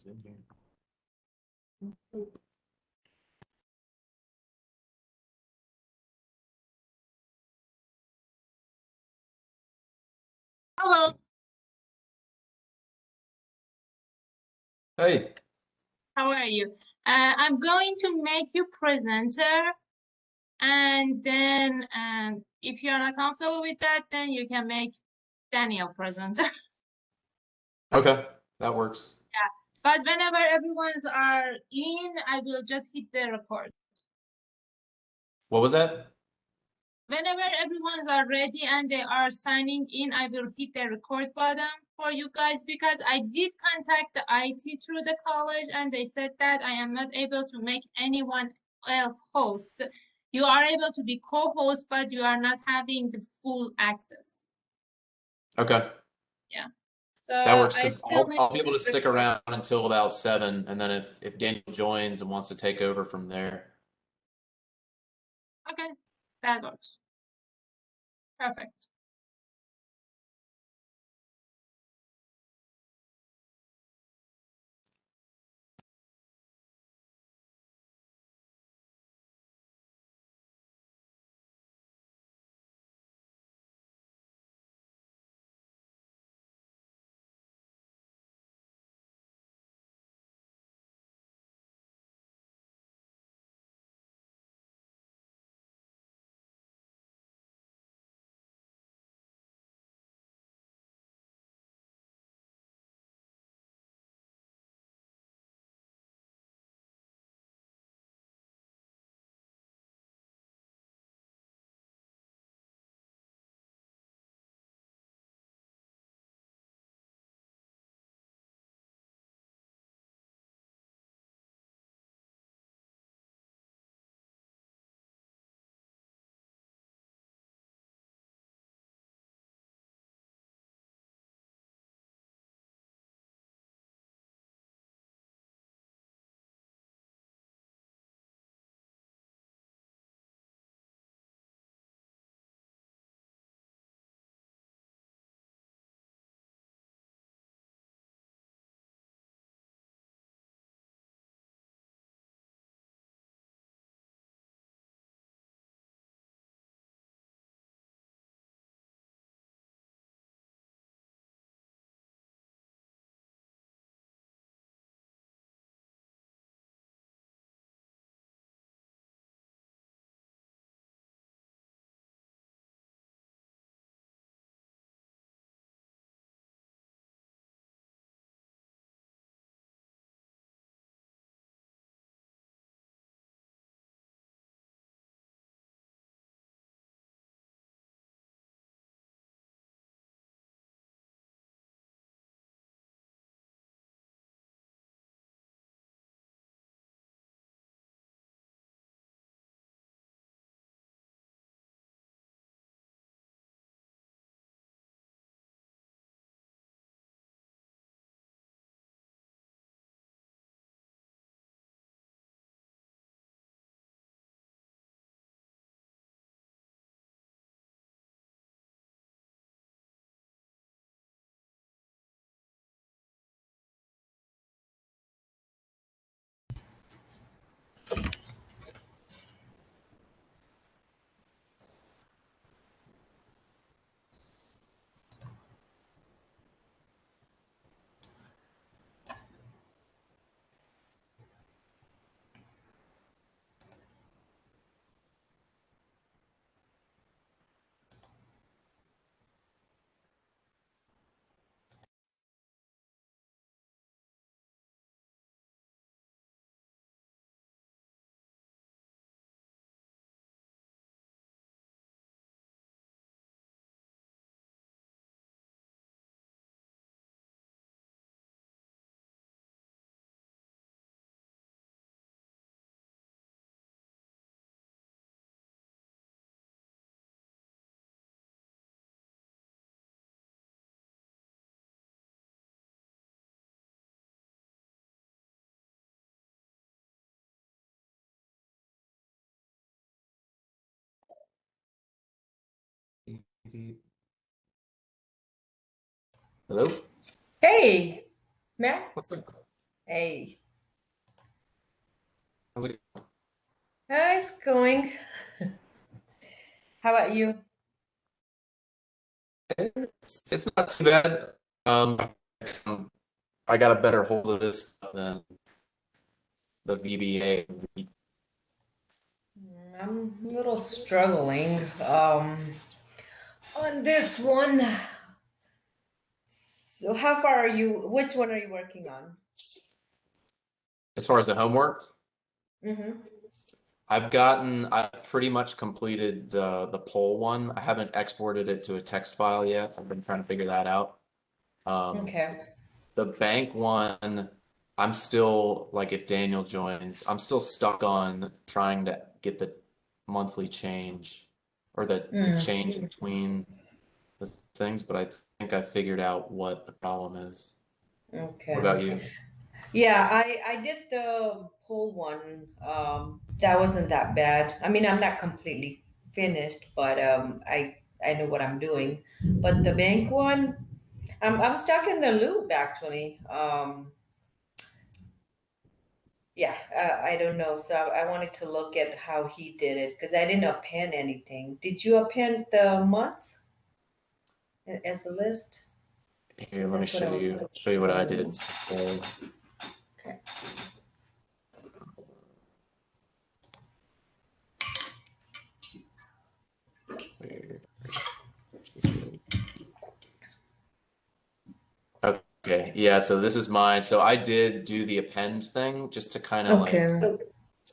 in here. Hello, Hey, how are you? I'm going to make you presenter, and then if you're not comfortable with that, then you can make Daniel presenter. okay, that works. But whenever everyone's are in, I will just hit the record. What was that? Whenever everyone's are ready and they are signing in, I will hit the record button for you guys because I did contact the IT through the college and they said that I am not able to make anyone else host. You are able to be co-host, but you are not having the full access. Okay, Yeah. So that works I because still need I'll be to able to stick record. around until about 7, and then if Daniel joins and wants to take over from there. Okay, that works. Perfect. Hello? Hey, Matt. What's up? Hey, How's it going? it's going. How about you? It's not too bad. I got a better hold of this stuff than the VBA. I'm a little struggling on this one. So how far are you? Which one are you working on? As far as the homework, Mm-hmm. I've pretty much completed the poll one. I haven't exported it to a text file yet. I've been trying to figure that out. Okay. The bank one, I'm still like, if Daniel joins, I'm still stuck on trying to get the monthly change or the change between the things, but I think I figured out what the problem is. Okay. What about you? Yeah, I did the poll one. That wasn't that bad. I mean, I'm not completely finished, but I know what I'm doing. But the bank one, I'm stuck in the loop actually. Yeah, I don't know. So I wanted to look at how he did it because I didn't append anything. Did you append the months as a list? Here, let me That's what I was show you what I struggling. did. So, Okay. where is it? Okay, yeah, so this is mine. So I did do the append thing just to kind of like Okay.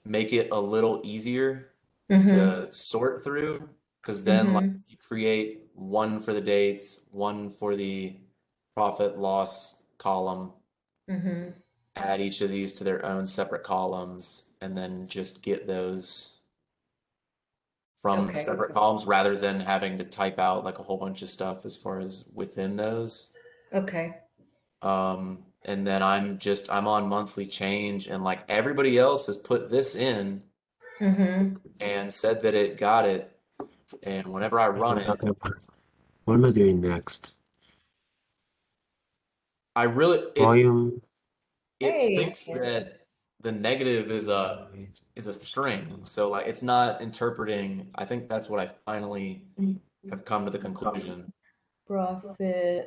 make it a little easier Mm-hmm. to sort through, because then like you create one for the dates, one for the profit loss column, Mm-hmm. add each of these to their own separate columns, and then just get those from Okay. separate columns rather than having to type out like a whole bunch of stuff as far as within those. Okay. And then I'm on monthly change, and like everybody else has put this in Mm-hmm. and said that it got it. And whenever I run it, What am I doing next? I really Volume. it Hey. thinks that the negative is a string. So like it's not interpreting. I think that's what I finally have come to the conclusion. Profit,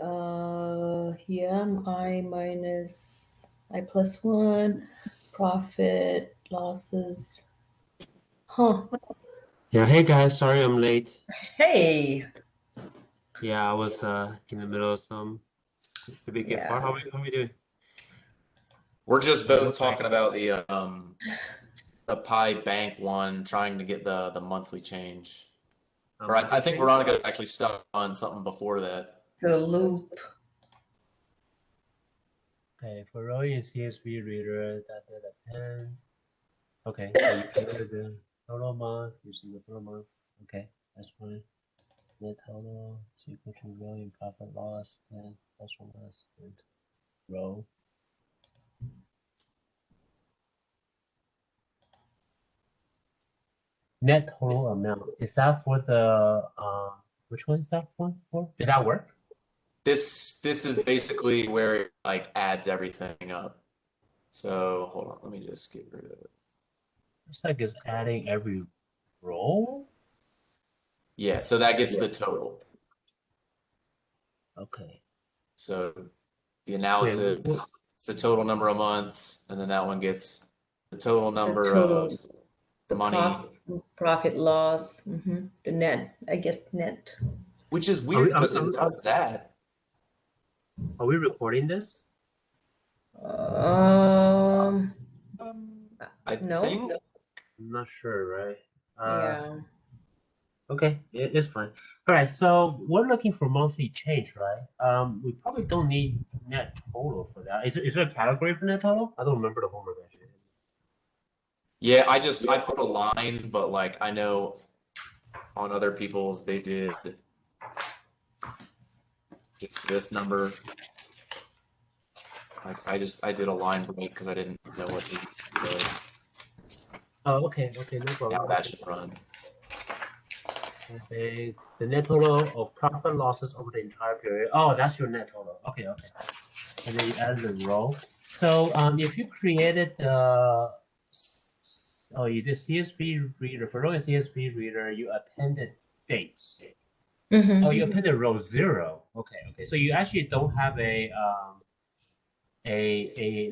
here, I minus, I plus one, profit, losses. Huh. Yeah, hey guys, sorry I'm late. Hey. Yeah, I was in the middle of some big gift. Yeah. How are we doing? We're just both talking about the Pi Bank one, trying to get the monthly change. Or I think Veronica actually stuck on something before that. The loop. Okay, for rolling CSV reader, that depends. Okay, so you created the total month using the total month. Okay, that's fine. Net total is equal to rolling profit loss, then plus one less row. Net total amount, is that for the which one is that one for? Did that work? This is basically where it like adds everything up. So hold on, let me just get rid of it. Looks like it's adding every row. Yeah, so that gets the total. Okay. So the analysis, Wait, it's the total number of months, and then that one gets the total number total, of the money, profit loss, the net, I guess net. which is weird because it does that. Are we recording this? I no. think. I'm not sure, right? Yeah. Okay, it's fine. All right, so we're looking for monthly change, right? We probably don't need net total for that. Is there a category for net total? I don't remember the homework actually. Yeah, I put a line, but like I know on other people's they did just this number. Like I did a line break because I didn't know what to do. Oh, okay, no problem. Now that should run. Okay, the net total of profit losses over the entire period. Oh, that's your net total. Okay. And then you add the row. So if you created you did CSV reader for row CSV reader, you appended dates. Mm-hmm. Oh, you appended row 0. Okay. So you actually don't have a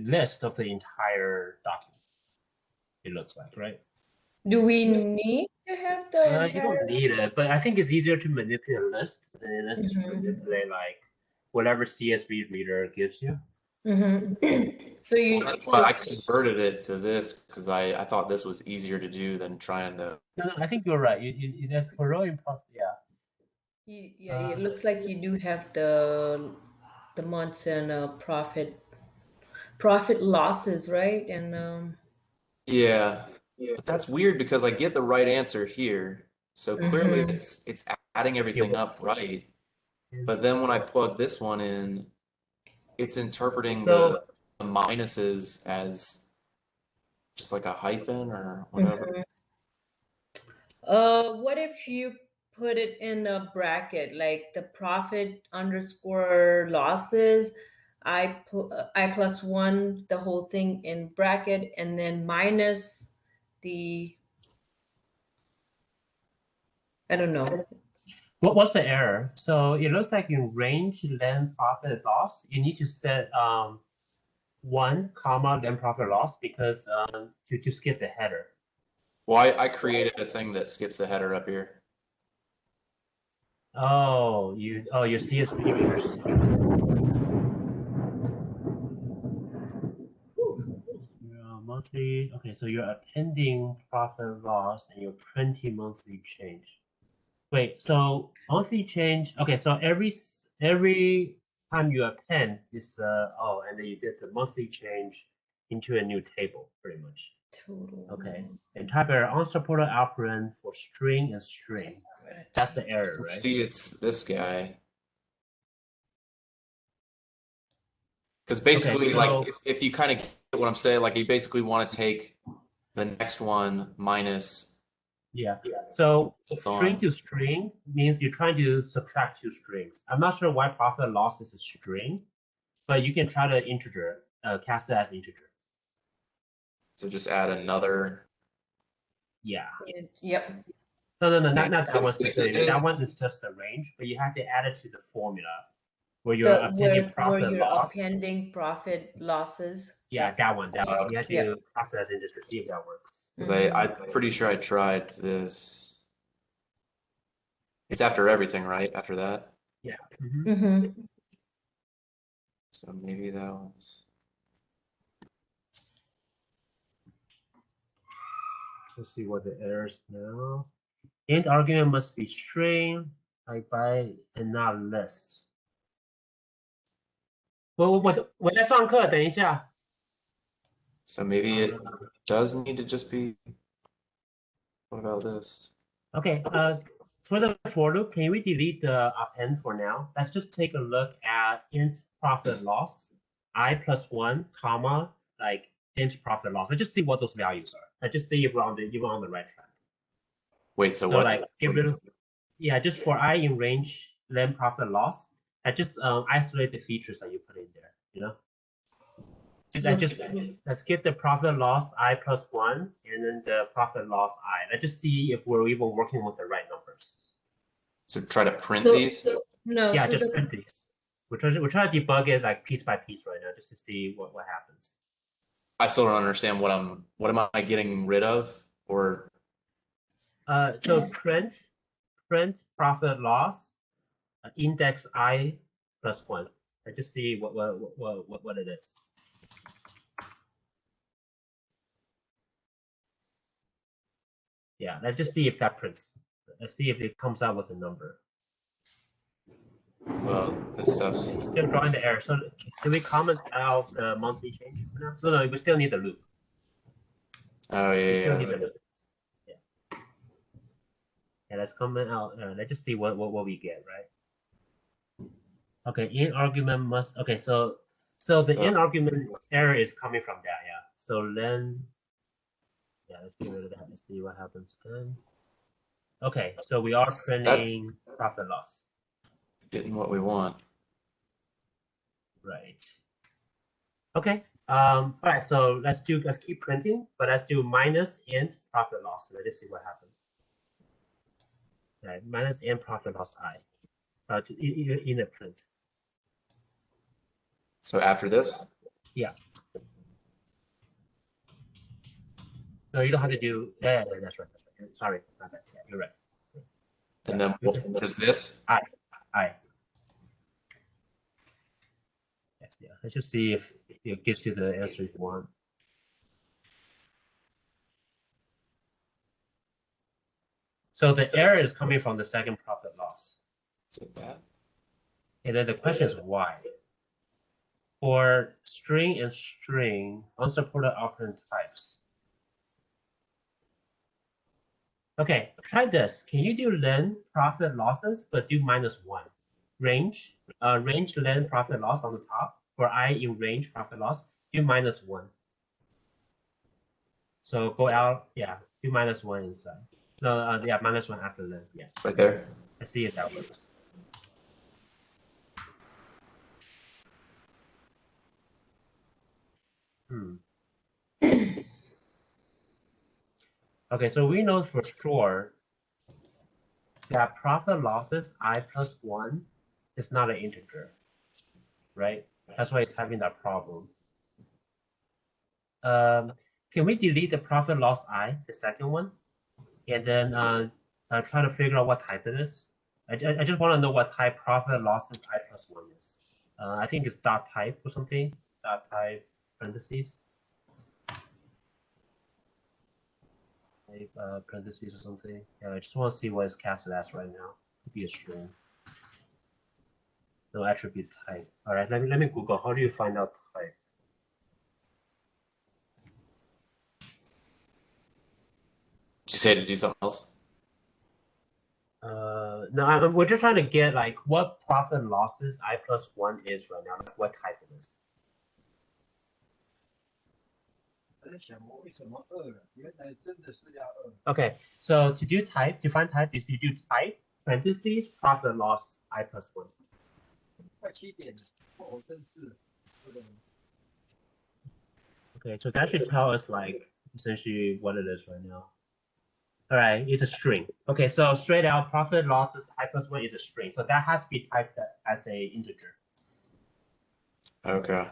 list of the entire document. It looks like, right? Do we need to have the You entire? don't need it, but I think it's easier to manipulate a list than it is to manipulate like whatever CSV reader gives you. Mm-hmm. So you. That's why I converted it to this because I thought this was easier to do than trying to. No, I think you're right. You that for row import, yeah. Yeah, it looks like you do have the months and profit losses, right? And Yeah, but that's weird because I get the right answer here. So clearly it's adding everything up right. But then when I plug this one in, it's interpreting the minuses as just like a hyphen or whatever. What if you put it in a bracket, like the profit underscore losses, I plus 1, the whole thing in bracket, and then minus the, I don't know. What's the error? So it looks like in range then profit loss, you need to set 1 comma then profit loss because to skip the header. Well, I created a thing that skips the header up here. Oh, your CSV readers. Monthly. Okay, so you're appending profit loss and you're printing monthly change. Wait, so monthly change. Okay, so every time you append this, and then you get the monthly change into a new table, pretty much. Total. Okay, and type error unsupported operand for string and string. That's the error, right? See, it's this guy. Because basically, Okay, so, like, if you kind of get what I'm saying, like, you basically want to take the next one minus. Yeah. So It's string on. to string means you're trying to subtract 2 strings. I'm not sure why profit and loss is a string, but you can try to integer, cast it as integer. So just add another. Yeah. Yep. No, not that one It's specifically. it. That one is just a range, but you have to add it to the formula where you're appending Where profit you're loss. appending profit losses. Yeah, that one. You have to Yeah. cast it as integer, see if that works. I'm pretty sure I tried this. It's after everything, right? After that. Yeah. So maybe that was. Let's see what the errors now. Int argument must be string, like by and not list. 我在上课，等一下。 So maybe it does need to just be. What about this? Okay. For the for loop, can we delete the append for now? Let's just take a look at int profit loss, I plus 1 comma like int profit loss. Let's just see what those values are. Let's just see if we're on the right track. Wait, so So what? like get rid of, yeah, just for I in range then profit loss. I just isolate the features that you put in there. You know. Let's get the profit loss I plus 1 and then the profit loss I. Let's just see if we're even working with the right numbers. So try to print these? No. Yeah, so just print these. We're trying to debug it like piece by piece right now just to see what happens. I still don't understand what am I getting rid of? Or So print profit loss index I plus 1. Let's just see what it is. Yeah, let's just see if that prints. Let's see if it comes out with a number. well, this stuff's. Still drawing the error. So can we comment out the monthly change for now? No, we still need the loop. Oh We still yeah. need the loop. Yeah, let's comment out. Let's just see what we get, right? Okay, in argument must. Okay, so the in argument error is coming from that. Yeah. So then. Yeah, let's get rid of that. Let's see what happens then. Okay, so we are printing profit loss. Getting what we want. Right. Okay. All right, so let's keep printing, but let's do minus and profit loss. Let's just see what happens. All right, minus and profit loss I in the print. So after this, Yeah. No, you don't have to do. Yeah, that's right. That's right. Sorry, not that. Yeah, you're right. and then what does this? I. Yes, yeah. Let's just see if it gives you the answer you want. So the error is coming from the second profit loss. Is it bad? And then the question is why? For string and string, unsupported operand types. Okay, try this. Can you do len profit losses, but do -1? Range len profit loss on the top. For I in range profit loss, do -1. So go out, yeah, do -1 inside. No, yeah, -1 after len, yeah. Right there. Let's see if that works. Okay, so we know for sure that profit losses I plus 1 is not an integer, right? That's why it's having that problem. Can we delete the profit loss I, the second one, and then try to figure out what type it is? I just want to know what type profit losses I plus 1 is. I think it's dot type or something, dot type parentheses. Parentheses or something. Yeah, I just want to see what it's casted as right now. Could be a string. No attribute type. All right, let me Google. How do you find out type? Did you say to do something else? No, we're just trying to get like what profit losses I plus 1 is right now, like what type it is. Okay, so to do type, to find type, is you do type parentheses profit loss I plus 1. Okay, so that should tell us like essentially what it is right now. All right, it's a string. Okay, so straight out profit losses I plus 1 is a string, so that has to be typed as a integer. Okay.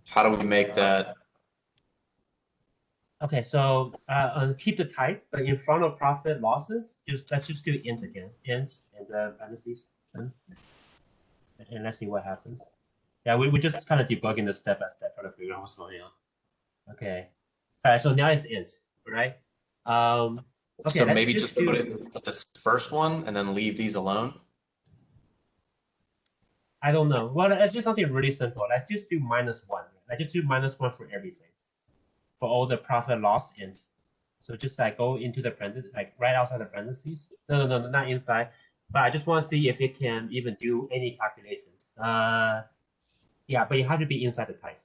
How do we make that? Okay, so keep the type, but in front of profit losses, let's just do int again, int and the parentheses, and let's see what happens. Yeah, we're just kind of debugging the step by step, trying to figure out what's going on. Okay, all right, so now it's int, right? Okay, so maybe just put it in this first one and then leave these alone. I don't know. Well, let's do something really simple. Let's just do -1. Let's just do -1 for everything, for all the profit loss ints. So just like go into the parentheses, like right outside the parentheses. No, not inside. But I just want to see if it can even do any calculations. Yeah, but it has to be inside the type.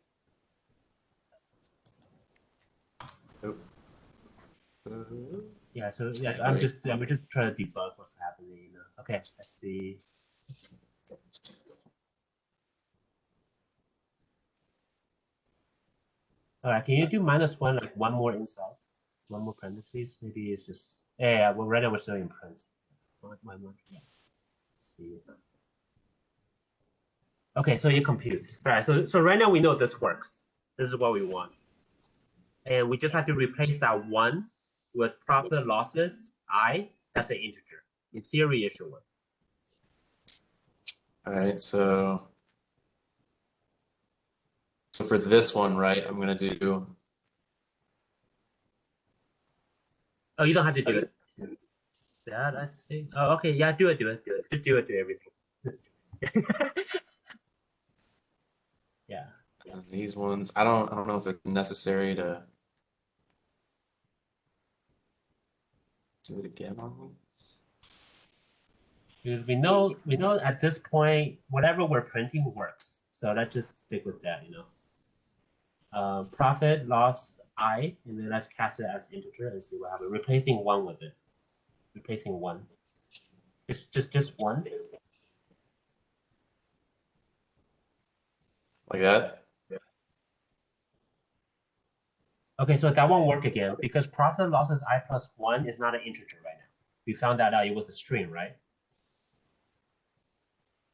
Yeah, so yeah, we're just trying to debug what's happening. Okay, let's see. All right, can you do -1, like one more inside, one more parentheses? Maybe it's just yeah. Well, right now we're still in print. Yeah. Let's see. Okay, so you compute. All right, so right now we know this works. This is what we want, and we just have to replace that 1 with profit losses I. That's an integer. In theory, it should work. All right, so for this one, right, I'm gonna do. Oh, you don't have to do it. That I think. Oh, okay, yeah, do it. Just do it to everything. Yeah. And these ones, I don't know if it's necessary to do it again on these. Because we know at this point whatever we're printing works. So let's just stick with that, Profit loss I, and then let's cast it as integer and see what happens. Replacing 1 with it. Replacing 1. Just 1. Like that? Okay, so that won't work again because profit losses I plus 1 is not an integer right now. We found that out. It was a string, right?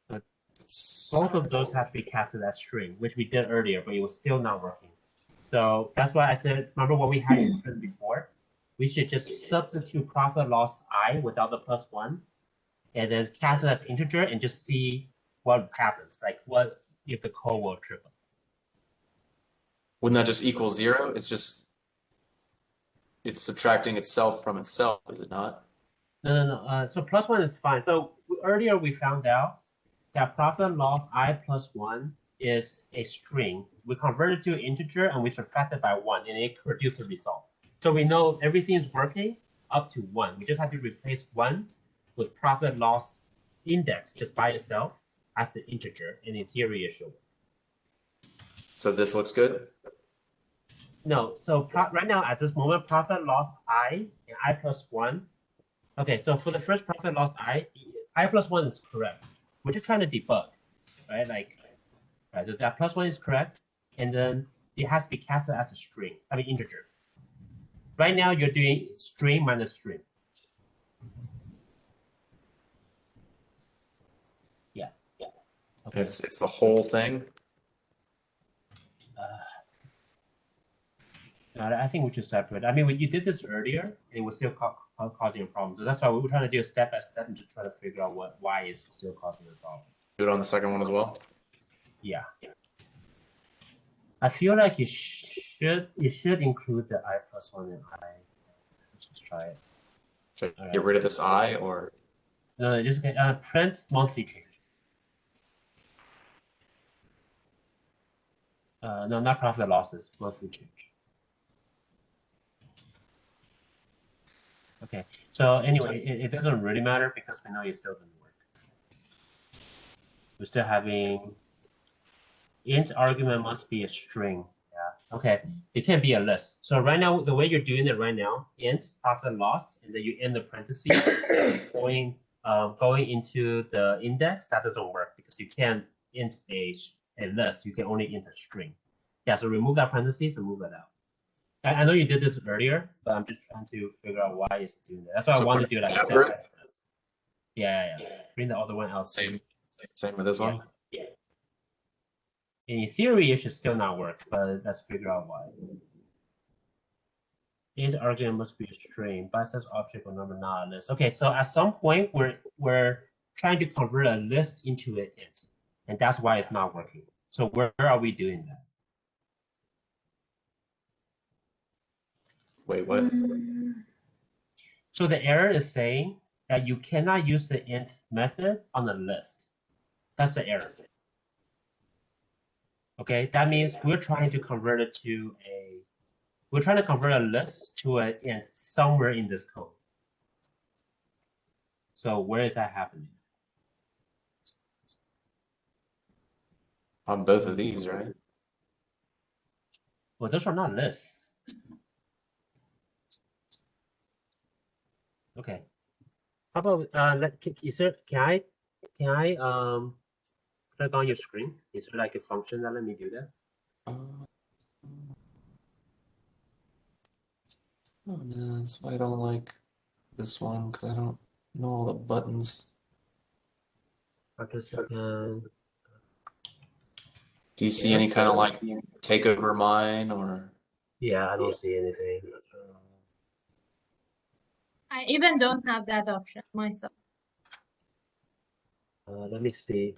Both of those have to be casted as string, which we did earlier, but it was still not working. So that's why I said, remember what we had before? We should just substitute profit loss I without the plus 1, and then cast it as integer and just see what happens. Like what if the code will triple. Wouldn't that just equal 0? It's subtracting itself from itself, is it not? No. So plus 1 is fine. So earlier we found out that profit loss I plus 1 is a string. We convert it to an integer and we subtract it by 1, and it produces a result. So we know everything is working up to 1. We just have to replace 1 with profit loss index just by itself as the integer, and in theory it should work. So this looks good? No, so right now at this moment, profit loss I and I plus 1. Okay, so for the first profit loss I plus 1 is correct. We're just trying to debug, right? Like, right, so that plus 1 is correct, and then it has to be casted as a string, integer. Right now you're doing string minus string. Yeah. Okay. It's the whole thing? I think we should separate. I mean, when you did this earlier, it was still causing a problem. So that's why we were trying to do a step by step and just try to figure out why it's still causing a problem. Do it on the second one as well? Yeah. I feel like it should include the I plus 1 and I. Let's just try it. Should I get rid of this I or? No, just print monthly change. No, not profit losses, monthly change. Okay, so anyway, it doesn't really matter because we know it still doesn't work. We're still having int argument must be a string. Yeah, okay, it can be a list. So right now, the way you're doing it right now, int profit loss, and then you end the parentheses going into the index. That doesn't work because you can't int a list. You can only int a string. Yeah, so remove that parentheses and move it out. I know you did this earlier, but I'm just trying to figure out why it's doing that. That's why I want to do like step by step. Yeah. Bring the other one out. Same with this one? Yeah. In theory, it should still not work, but let's figure out why. Int argument must be a string, but says object or number, not a list. Okay, so at some point we're trying to convert a list into an int, and that's why it's not working. So where are we doing that? Wait, what? So the error is saying that you cannot use the int method on a list. That's the error. Okay, that means we're trying to convert it to we're trying to convert a list to an int somewhere in this code. So where is that happening? On both of these, right? Well, those are not lists. Okay. How about can I click on your screen? Is there like a function that let me do that? Oh no, that's why I don't like this one because I don't know all the buttons. Do you see any kind of like take over mine or? Yeah, I don't see anything. I even don't have that option myself. Let me see.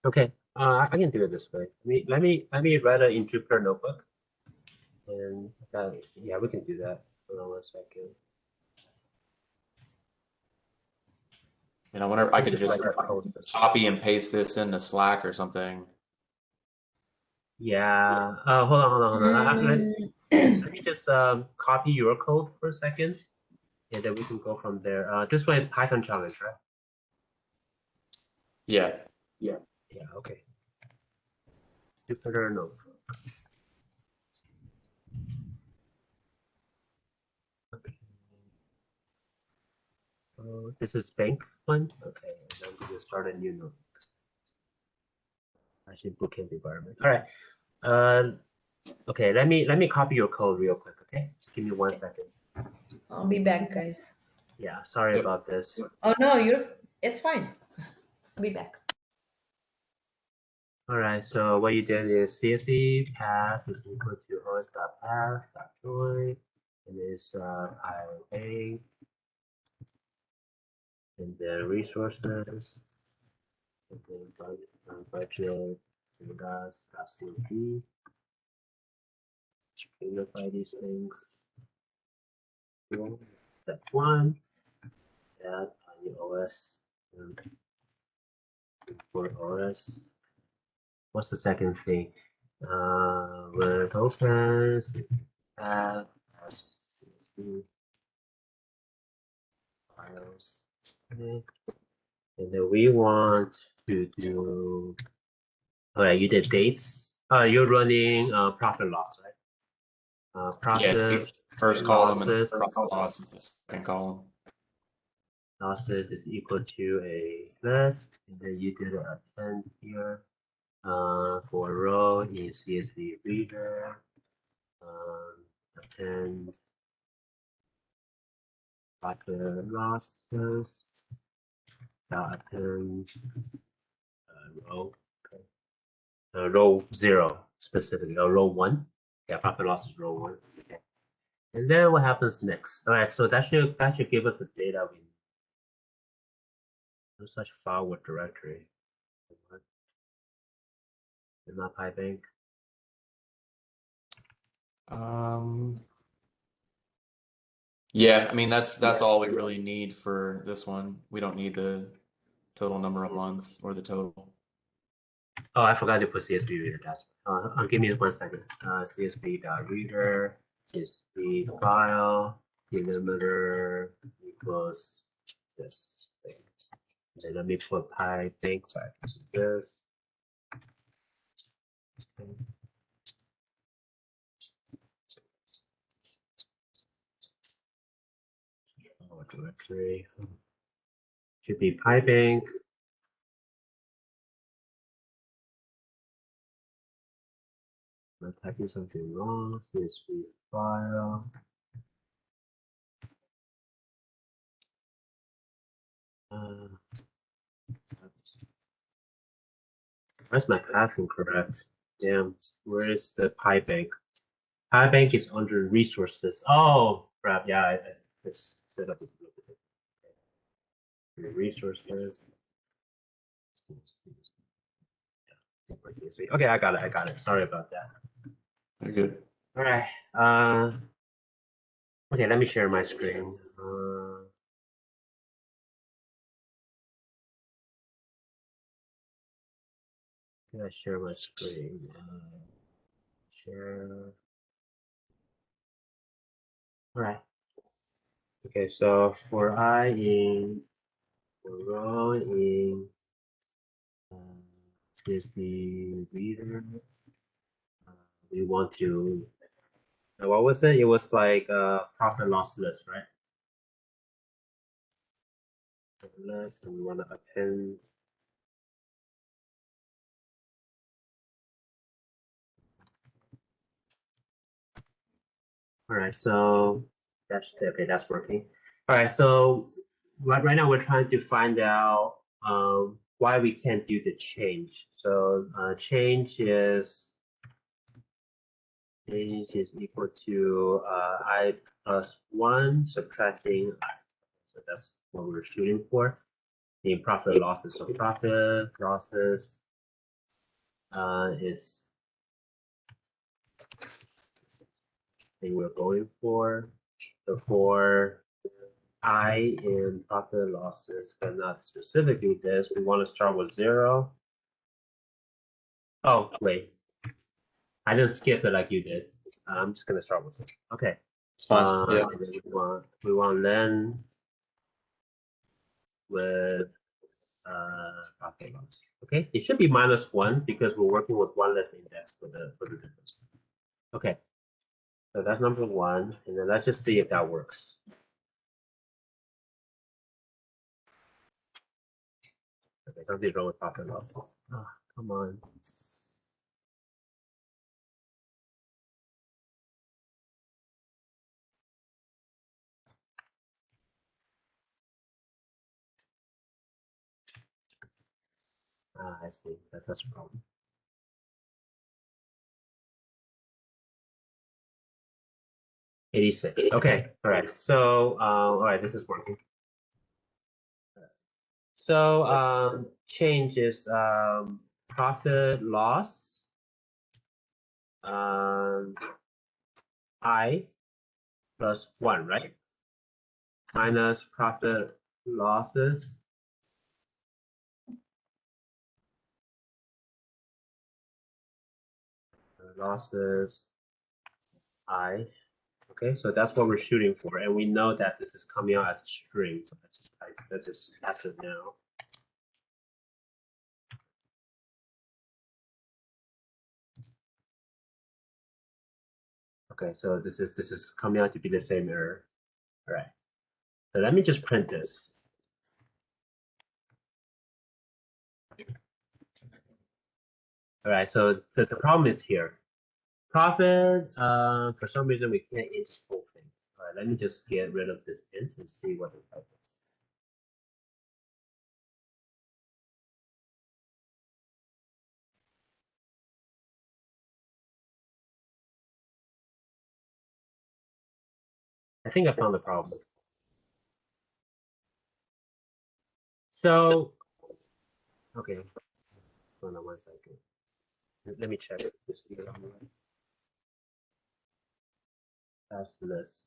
Okay, I can do it this way. Let me write it in Jupyter Notebook, and yeah, we can do that. Hold on 1 second. I wonder if I could just copy and paste this into Slack or something. Yeah. Hold on. Let me just copy your code for a second, and then we can go from there. This one is Python challenge, right? Yeah. Okay. Jupyter Notebook. Okay. This is bank one. Okay, and I'm going to start a new notebook. Actually, bookend environment. All right. Okay, let me copy your code real quick, okay? Just give me 1 second. I'll be back, guys. Yeah, sorry Yep. about this. Oh no, it's fine. I'll be back. All right, so what you did is CSV path is equal to host.path.join, and it's IOA, and then resources, and then budget, data.cmd. Unify these things. Cool. Step 1, add your OS for OS. What's the second thing? With opens, add CSV files. Okay. And then we want to do, all right, you did dates. You're running profit loss, right? Yeah, Profit first column and losses. profit loss is the second column. Losses is equal to a list, and then you did a append here for row in CSV reader. Append profit losses. Append row. Okay. Row 0 specifically, or row 1. Yeah, profit loss is row 1. Okay. And then what happens next? All right, so that should give us the data we need. No such file with directory. In not PyBank. Yeah, I mean that's all we really need for this one. We don't need the total number of months or the total. Oh, I forgot to put CSV reader. That's give me 1 second. CSV.reader, CSV file, delimiter equals this thing. And let me put PyBank back to this. Okay. Oh, directory should be PyBank. I'm typing something wrong. CSV file. Where's my path incorrect? Damn, where is the PyBank? PyBank is under resources. Oh, crap. Yeah, I just set up the resources. Okay, I got it. Sorry about that. Very good. All right. Okay, let me share my screen. Can I share my screen? Share. All right. Okay, so for row in CSV reader, we want to, what was it? It was like profit loss list, right? List, and we want to append. All right, so that's okay. That's working. All right, so right now we're trying to find out why we can't do the change. So change is equal to I plus 1 subtracting I. So that's what we're shooting for. The profit losses. So profit losses is thing we're going for. So for I in profit losses, but not specifically this, we want to start with 0. Oh, wait. I didn't skip it like you did. I'm just gonna start with it. Okay. It's fine. Yeah. And then we want then with profit loss. Okay, it should be -1 because we're working with one less index for the difference. Okay, so that's number 1, and then let's just see if that works. Okay, something's wrong with profit losses. Oh, come on. I see. That's a problem. $86. Okay. All right. So all right, this is working. So changes profit loss I plus 1, right? Minus profit losses I. Okay, so that's what we're shooting for, and we know that this is coming out as a string, so let's just pass it now. Okay, so this is coming out to be the same error. All right, so let me just print this. All right, so the problem is here. Profit, for some reason we can't int the whole thing. All right, let me just get rid of this int and see what the type is. I think I found the problem. So, okay, hold on 1 second. Let me check. That's this.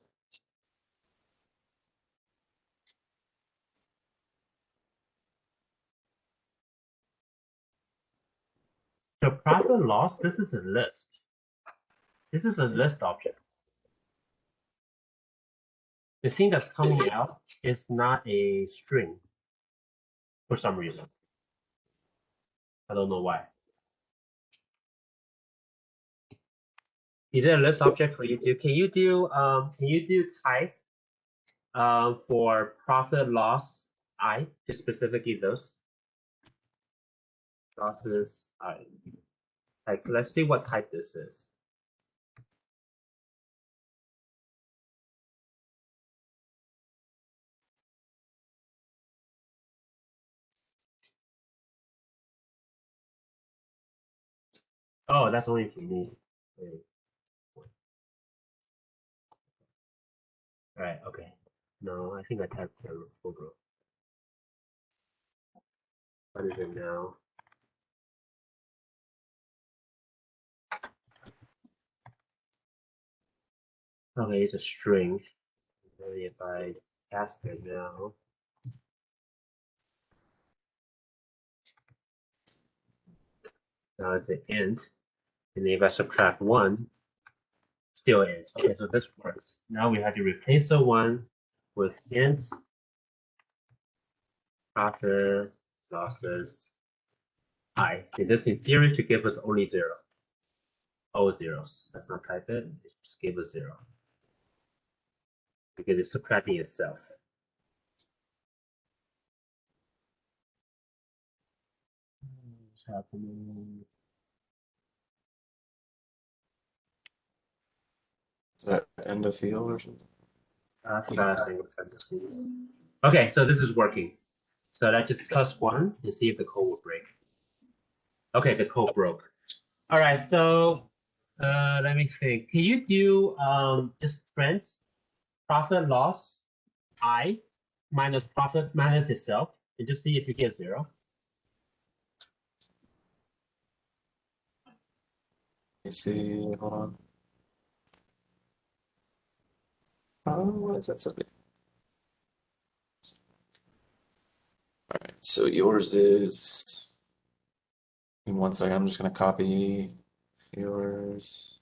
So profit and loss, this is a list. This is a list object. The thing that's coming out is not a string for some reason. I don't know why. Is there a list object for you to? Can you do type for profit loss I, just specifically those losses I? Like, let's see what type this is. Oh, that's only for me. Wait. All right, okay. No, I think I typed the full row. What is it now? Okay, it's a string. Maybe if I cast it now. Now it's an int. And if I subtract 1, still int. Okay, so this works. Now we have to replace the 1 with int profit losses I. And this in theory should give us only 0. All zeros. Let's not type it. It just gave us 0. Because it's subtracting itself. What's happening? Is that end of field or something? I forgot a single parentheses. Okay, so this is working. So that just plus 1 and see if the code will break. Okay, the code broke. All right, so let me think. Can you do just print profit loss I minus profit minus itself and just see if you get 0? Let me see, hold on. Oh, why is that so big? All right, so yours is, in 1 second, I'm just gonna copy yours.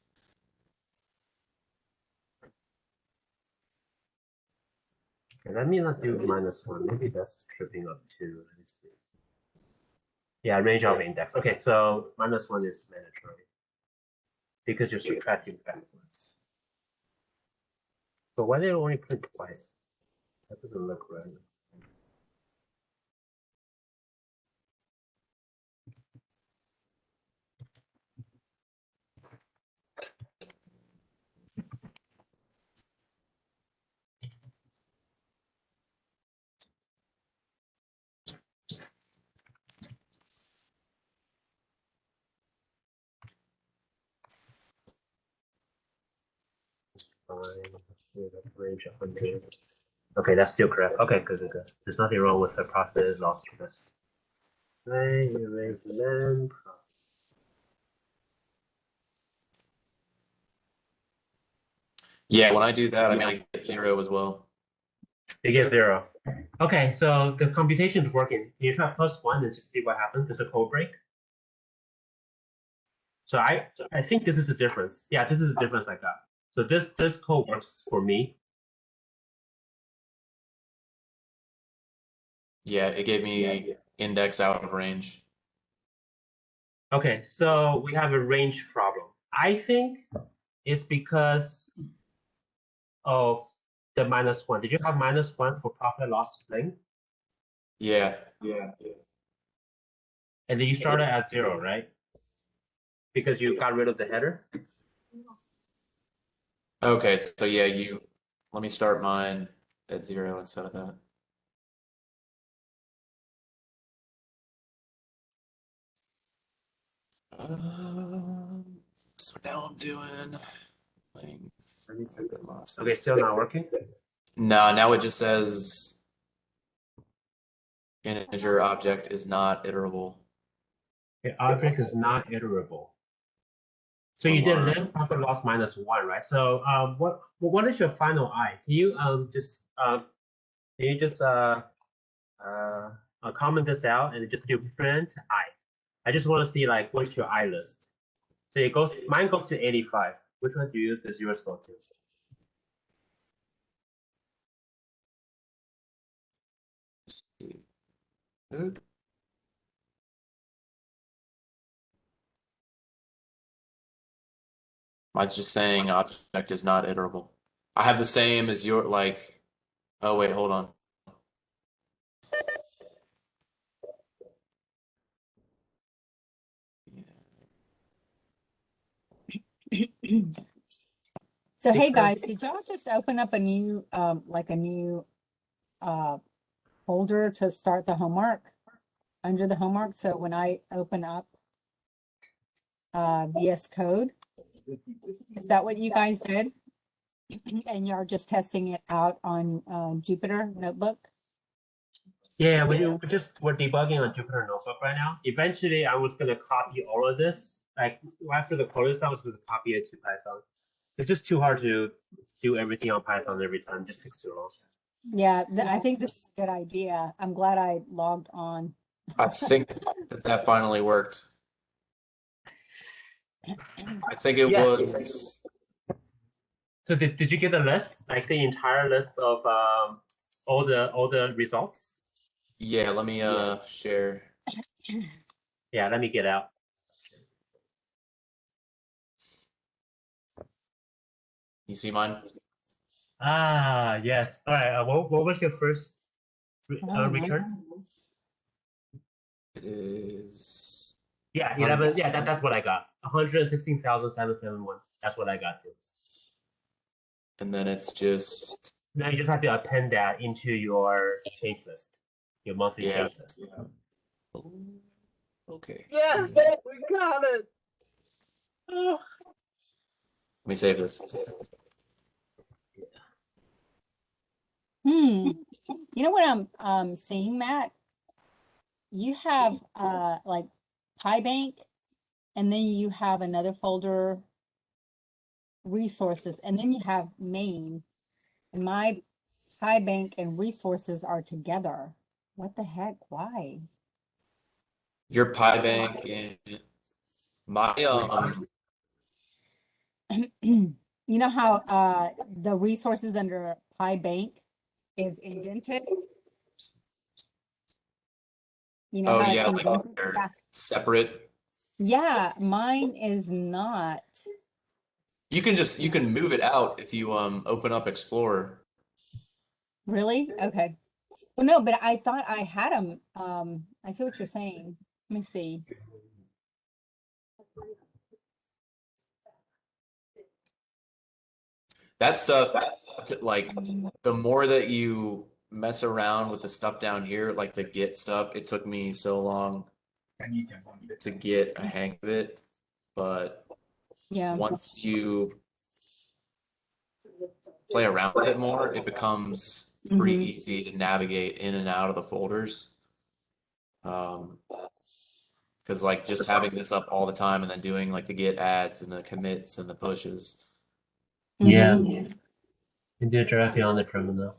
Okay, let me not do -1. Maybe that's tripping up too. Let me see. Yeah, range of index. Okay, so -1 is mandatory because you're subtracting backwards. But why did it only print twice? That doesn't look right. Range 100. Okay, that's still correct. Okay, good. There's nothing wrong with the process loss list. Right, erase length. Yeah, when I do that, I mean, I get 0 as well. You get 0. Okay, so the computation is working. Can you try +1 and just see what happens? There's a code break. So I think this is a difference. Yeah, this is a difference like that. So this code works for me. Yeah, it gave me index out of range. Okay, so we have a range problem. I think it's because of the -1. Did you have -1 for profit loss length? Yeah. And then you started at 0, right? Because you got rid of the header? Okay, so yeah, let me start mine at 0 instead of that. So now I'm doing Okay, still not working? No, now it just says integer object is not iterable. The object is not iterable. So you did length profit loss -1, right? So what is your final I? Can you comment this out and just do print I? I just want to see like what's your I list. So mine goes to 85. Which one does yours go to? Mine's just saying object is not iterable. I have the same as your oh wait, hold on. So hey guys, did y'all just open up a new folder to start the homework under the homework? So when I open up VS Code, is that what you guys did? And you're just testing it out on Jupyter Notebook? Yeah, we're debugging on Jupyter Notebook right now. Eventually, I was gonna copy all of this. Like after the code I was gonna copy it to Python. It's just too hard to do everything on Python every time. Just takes too long. Yeah, I think this is a good idea. I'm glad I logged on. I think that finally worked. I think it was. So did you get the list, like the entire list of all the results? Yeah, let me share. Yeah, let me get out. You see mine? Ah, yes. All right. What was your first return? It is. Yeah, 11. Yeah, that's what I got. 116,771. That's what I got too. And then it's just. Now you just have to append that into your change list, your monthly change list. Oh, okay. Yes, we got it. Oh. Let me save this. You know what I'm seeing, Matt? You have like PyBank, and then you have another folder, resources, and then you have main. And my PyBank and resources are together. What the heck? Why? Your PyBank and my You know how the resources under PyBank is indented? You know Oh how yeah, it's like indented? they're Yeah. separate. Yeah, mine is not. You can move it out if you open up Explorer. Really? Okay. Well, no, but I thought I had them. I see what you're saying. Let me see. That stuff, like the more that you mess around with the stuff down here, like the Git stuff, it took me so long to get a hang of it. But Yeah. once you play around with it more, it becomes pretty Mhm. easy to navigate in and out of the folders. Because like just having this up all the time and then doing like the git adds and the commits and the pushes. Yeah. Mhm. And do it directly on the terminal.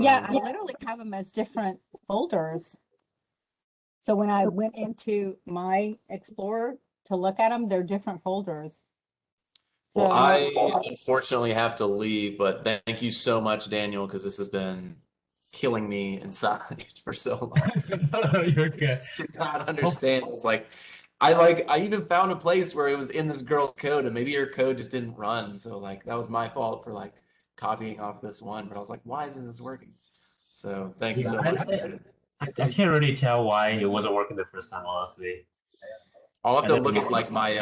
Yeah, I Um, literally have them as different folders. So when I went into my Explorer to look at them, they're different folders. well, So I unfortunately have to leave, but thank you so much, Daniel, because this has been killing me inside for so long. You're good. Just did not understand. It's like I even found a place where it was in this girl's code, and maybe her code just didn't run. So like that was my fault for like copying off this one. But I was like, why isn't this working? So thank you Yeah, so I, much. I, I can't really tell why it wasn't working the first time, honestly. I'll have I to never look at knew. like my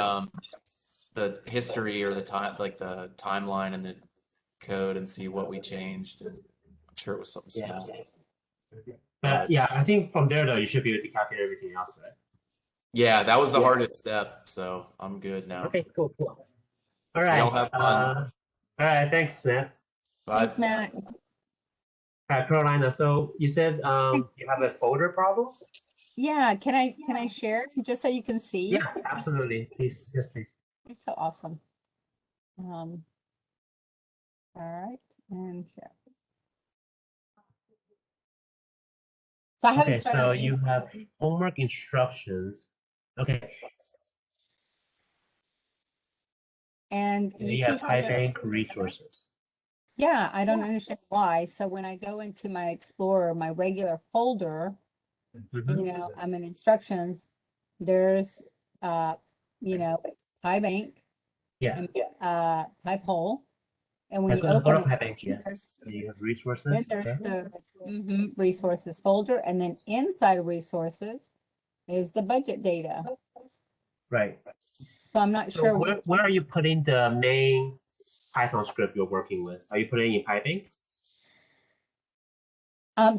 the history or the time like the timeline and the code and see what we changed. And I'm sure it was something Yeah. small. But yeah, I think from there though, you should be able to calculate everything else, right? Yeah, that was the hardest step, so I'm good now. Okay, cool. All Y'all right. have fun. All right. Thanks, Matt. thanks, Bye. Matt. Carolina. So you said you have a folder problem? Yeah, can I share just so you can see? Yeah, absolutely. Please, yes, please. It's so awesome. All right, and share. So I haven't Okay, so started. you have homework instructions. Okay, And and you you see have how they're, PyBank resources. yeah, I don't understand why. So when I go into my Explorer, my regular folder, Mhm. you know, I'm in instructions, there's, you know, PyBank Yeah, and, PyPole. And when you go to open it, PyBank, yeah. there's, And you have then resources, there's okay? the resources folder, and then inside resources is the budget data. Right. So I'm not So sure. where are you putting the main Python script you're working with? Are you putting it in PyBank?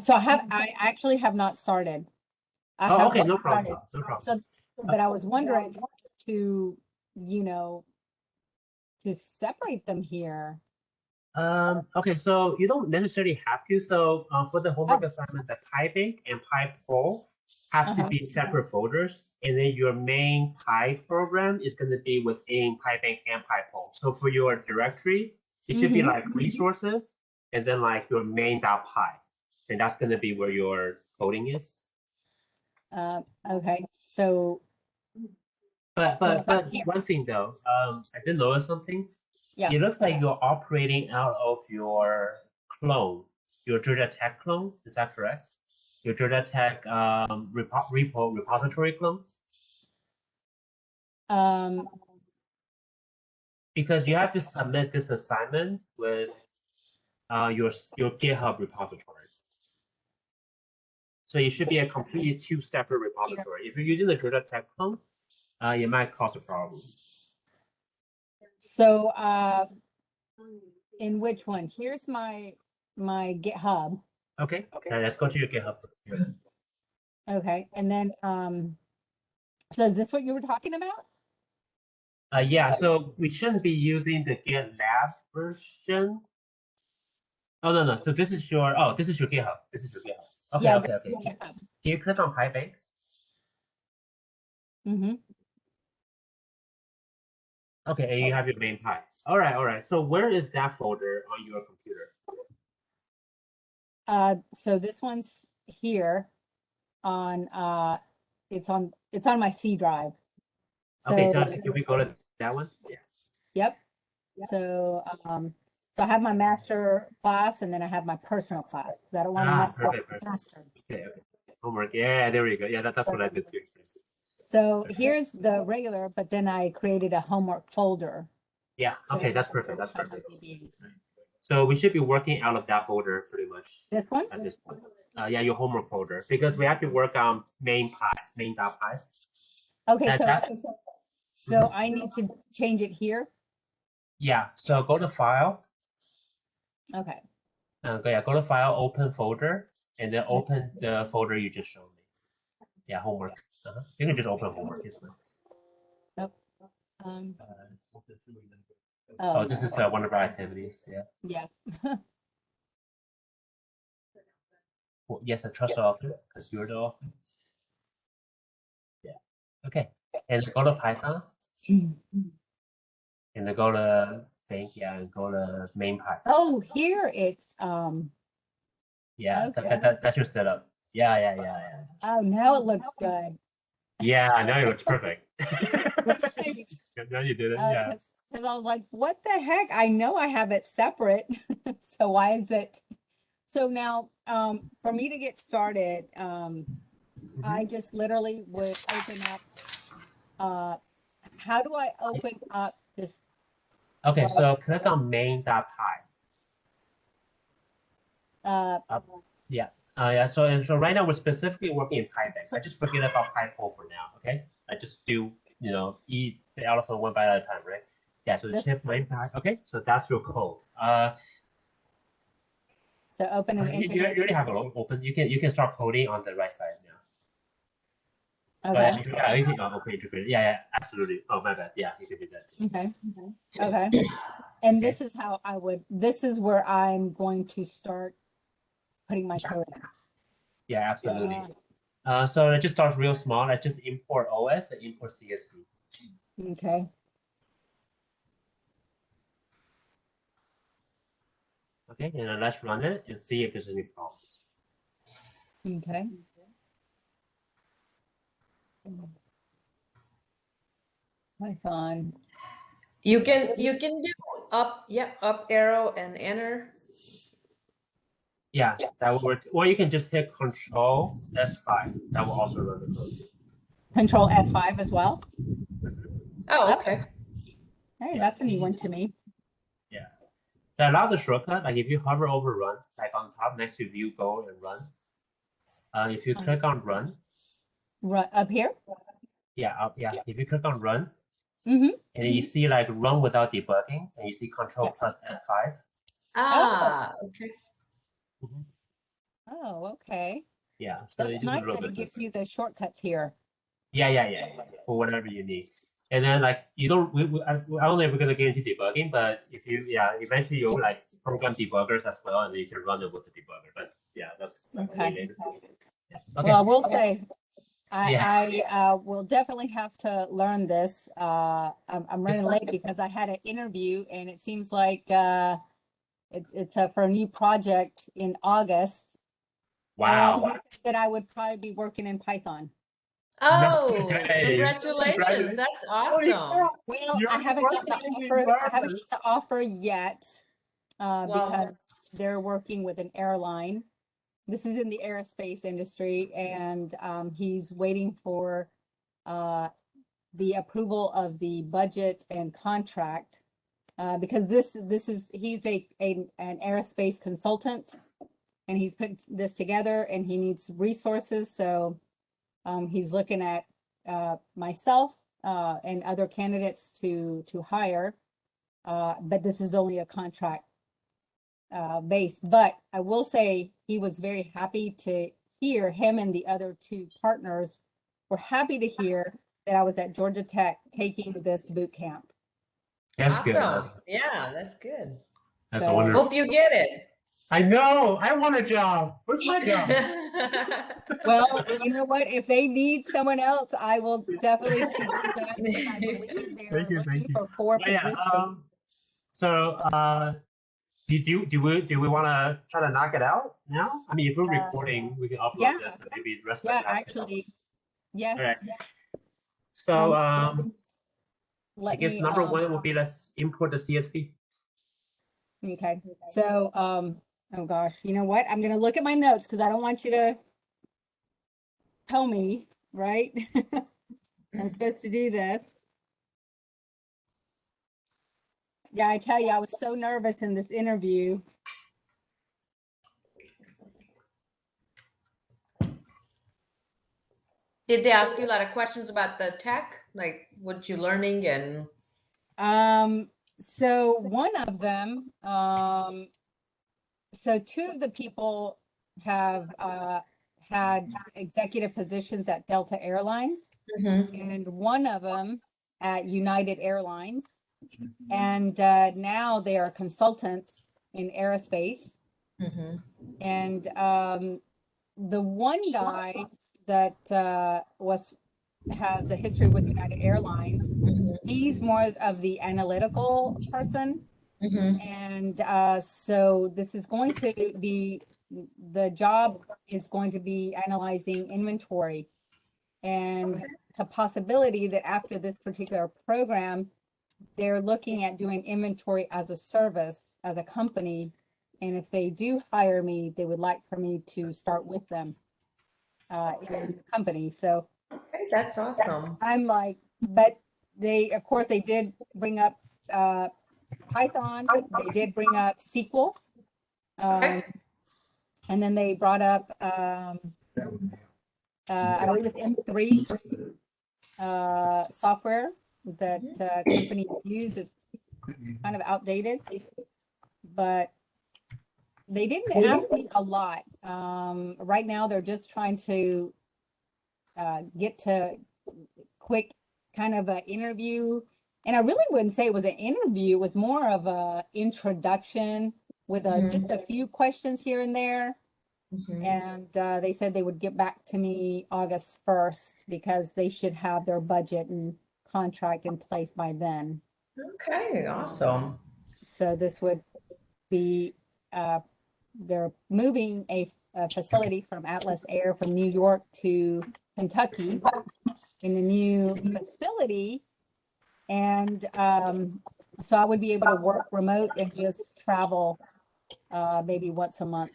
So I actually have not started. I Oh, have okay, not no started. problem. No problem. So, but I was wondering to, you know, to separate them here. Okay, so you don't necessarily have to. So for the homework Oh. assignment, the PyBank and PyPole have to Uh-huh. be separate folders, and then your main Py program is going to be within PyBank and PyPole. So for your directory, it should be Mhm. like resources, and then like your main.py, and that's going to be where your coding is. Okay. So, But So if I but can't- one thing though, I did notice something. yeah. It looks like you're operating out of your clone, your Georgia Tech clone. Is that correct? Your Georgia Tech repository clone? Um, Because you have to submit this assignment with your GitHub repository. So it should be a completely two separate repository. If you're using the Georgia Tech clone, it might cause a problem. so, in which one? Here's my GitHub. Okay. Let's go to your GitHub. Okay. And then, so is this what you were talking about? Yeah, so we shouldn't be using the GitLab version. Oh no. So this is your GitHub. This is your GitHub. Okay, Yeah, okay, this okay. is GitHub. Can you click on PyBank? Mm-hmm. Okay, and you have your main Py. All right. So where is that folder on your computer? So this one's here on, it's on my C drive. Okay, So, so can we go to that one? Yeah. yep. So, so I have my master class and then I have my personal class because I don't want to mess with Perfect. master. Okay. Homework. Yeah, there we go. Yeah, that's what I did too. So Okay. here's the regular, but then I created a homework folder. Yeah. So Okay, that's perfect. That's Python perfect. DB. So we should be working out of that folder pretty much This one? at this point. Yeah, your homework folder, because we have to work on main.py. Okay, That's so I need to change it here. yeah. So go to File. Okay. Go to File, Open Folder, and then open the folder you just showed me. Yeah, homework. You can just open homework. It's fine. Nope. Oh, this is one of our activities. Yeah. Yeah. Well, yes, I trust the author because you're the author. Yeah. Okay. And go to Python. And then go to bank, yeah, and go to main pipe. Oh, here it's Yeah, okay. that's your setup. Yeah. Oh, now it looks good. Yeah, now it looks perfect. Now you did it. Yeah. Because I was like, what the heck? I know I have it separate. So why is it? So now, for me to get started, I just literally would open up, how do I open up this? Okay, so click on main.py. Yeah. Yeah. So right now we're specifically working in PyBank. I just forget about PyPole for now. Okay. I just do eat the elephant one bite at a time, right? Yeah. So just hit main.py. Okay. So that's your code. So open and you integrate. already have it open. You can start coding on the right side now. Okay. Yeah, you can open integrate. Yeah, absolutely. Oh, my bad. Yeah, you can do that. Okay. And this is how this is where I'm going to start putting my code in. Yeah, absolutely. So let's just start real small. Let's just import OS and import CSV. Okay. Okay, and then let's run it and see if there's any problems. Okay. Python. You can do up arrow and enter. Yeah, that will work. Or you can just hit Control F5. That will also run the code. Control F5 as well. Oh, okay. Hey, that's a new one to me. Yeah. So allow the shortcut, like if you hover over run, like on top next to view, go and run. If you click on run. Right up here? Yeah, If you click on run, and you see like run without debugging, and you see Control plus F5. Okay. Oh, okay. Yeah, so that's nice that it gives you the shortcuts here. Yeah, for whatever you need. And then like you don't, I don't know if we're gonna get into debugging, but if you, eventually you'll like program debuggers as well, and you can run it with the debugger. But yeah, that's okay. Yeah. Okay. Well, I will say, I will definitely have to learn this. I'm running late because I had an interview, and it seems like it's for a new project in August. Wow. And that I would probably be working in Python. Oh, Nice. congratulations. That's awesome. Well, I haven't got the offer. I haven't got the offer yet, because they're working with an airline. This is in the aerospace industry, and he's waiting for the approval of the budget and contract, because he's an aerospace consultant, and he's put this together, and he needs resources. So he's looking at myself and other candidates to hire, but this is only a contract base. But I will say he was very happy to hear, him and the other two partners were happy to hear that I was at Georgia Tech taking this boot camp. That's awesome. good. Yeah, that's good. That's wonderful. Hope you get it. I know. I want a job. Where's my job? Well, you know what? If they need someone else, I will definitely keep you guys. I believe they're looking for 4 positions. So, do we want to try to knock it out now? I mean, if we're recording, we can upload this, but maybe the rest of the actually, yes. Right. So, I guess number one will be let's import the CSV. Okay. So, oh gosh, you know what? I'm gonna look at my notes because I don't want you to tell me, right? I'm supposed to do this. Yeah, I tell you, I was so nervous in this interview. Did they ask you a lot of questions about the tech? Like what you're learning and so one of them, so 2 of the people have had executive positions at Delta Airlines, and one of them at United Airlines. And now they are consultants in aerospace. Mhm. And the one guy that has the history with United Airlines, Mhm. he's more of the analytical person. Mhm. And so this is going to be, the job is going to be analyzing inventory. And it's a possibility that after this particular program, they're looking at doing inventory as a service, as a company. And if they do hire me, they would like for me to start with them in the company. So Okay, that's awesome. I'm like, but they, of course, they did bring up Python. They did bring up SQL. Okay. And then they brought up, I believe it's M3 software that companies use. It's kind of outdated, but they didn't ask me a lot. Right now, they're just trying to get to quick kind of an interview. And I really wouldn't say it was an interview. It was more of a introduction with just a few questions here and there. And they said they would get back to me August 1st because they should have their budget and contract in place by then. Okay, awesome. So this would be, they're moving a facility from Atlas Air from New York to Kentucky in the new facility. And so I would be able to work remote and just travel maybe once a month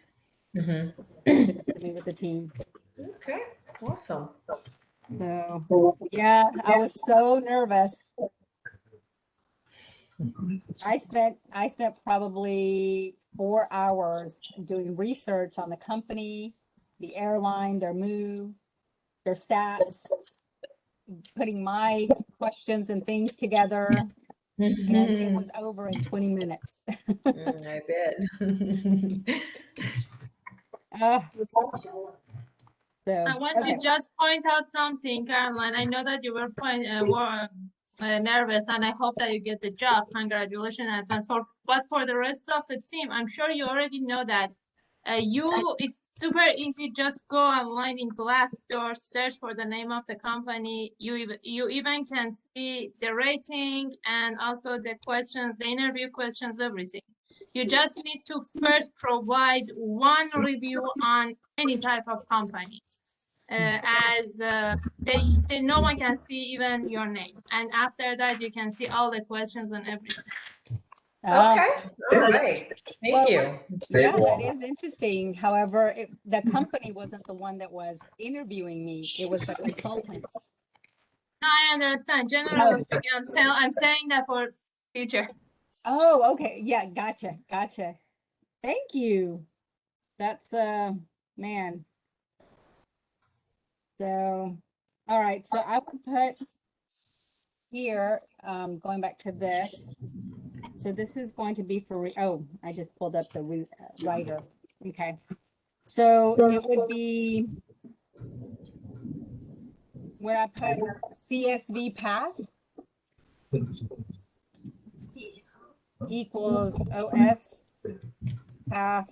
Mhm. to meet with the team. Okay, awesome. So yeah, I was so nervous. I spent probably 4 hours doing research on the company, the airline, their move, their stats, putting my questions and things together, and it was over in 20 minutes. I bet. So I want to just point out something, Caroline. I know that you were nervous, and I hope that you get the job. Congratulations in advance. But for the rest of the team, I'm sure you already know that it's super easy. Just go online in Glassdoor, search for the name of the company. You even can see the rating and also the questions, the interview questions, everything. You just need to first provide one review on any type of company. As no one can see even your name, and after that you can see all the questions and everything. Okay, all right. Thank you. Yeah, that is interesting. However, the company wasn't the one that was interviewing me. It was the consultants. No, I understand. Generally speaking, I'm saying that for future. Oh, okay. Yeah, gotcha. Thank you. That's man. So, all right. So I would put here, going back to this. So this is going to be for, oh, I just pulled up the writer. Okay. So it would be, where I put CSV path equals OS path.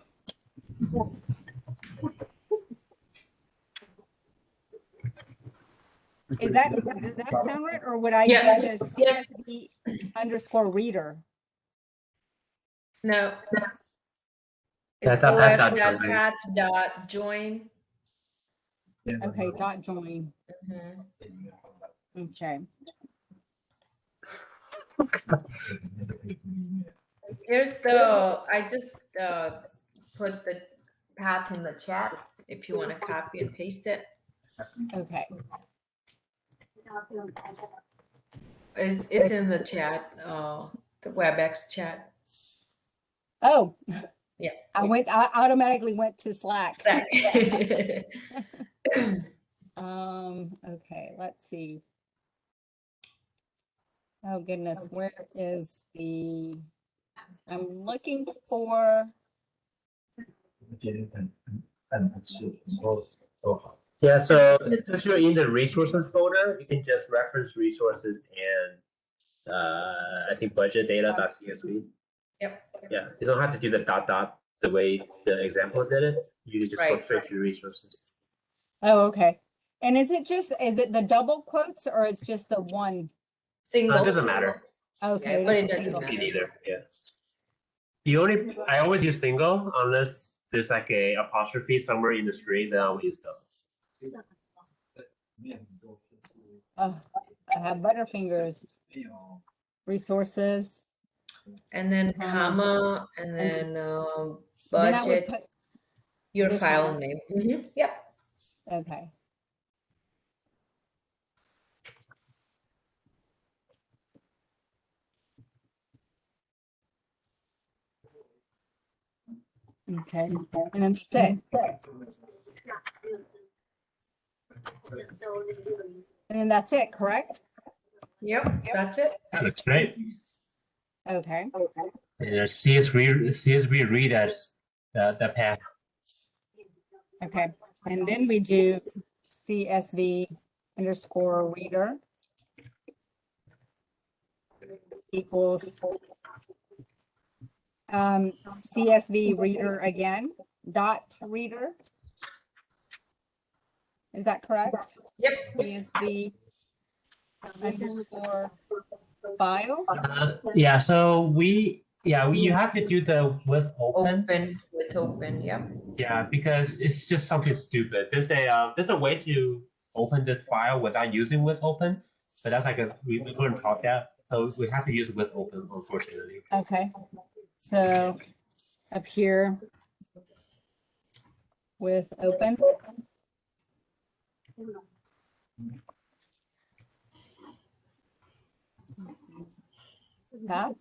Does that sound right? Or would I Yes. use a CSV underscore reader? No. Yeah, It's os.path.join. Okay, dot join. Okay. Here's I just put the path in the chat if you want to copy and paste it. Okay. It's in the chat, the WebEx chat. Oh. Yeah. I automatically went to Slack. Okay, Let's see. Oh goodness, where is I'm looking for. Yeah, so since you're in the resources folder, you can just reference resources and I think budgetdata.csv. Yep. Yeah, you don't have to do the dot the way the example did it. You can just go Right. straight to resources. Oh, okay. And is it the double quotes or it's just the one? Single. It doesn't matter. Okay. Yeah, but it just a doesn't single. matter. Me neither. Yeah. I always use single unless there's like a apostrophe somewhere in the string, then I'll use double. Oh, I have Butterfingers. Resources. And then comma, and then Then I would budget, put, your this file one. name. Yep. okay. Okay, and then that's it. And then that's it, correct? Yep, that's it. That looks great. Okay. And CSV read as the path. Okay, and then we do CSV underscore reader equals CSV reader again, dot reader. Is that correct? Yep. CSV underscore file. Yeah, so you have to do the with open. Open with open, yep. Yeah, because it's just something stupid. There's a way to open this file without using with open, but that's like we couldn't talk that, so we have to use with open, unfortunately. Okay, so up here with open. That.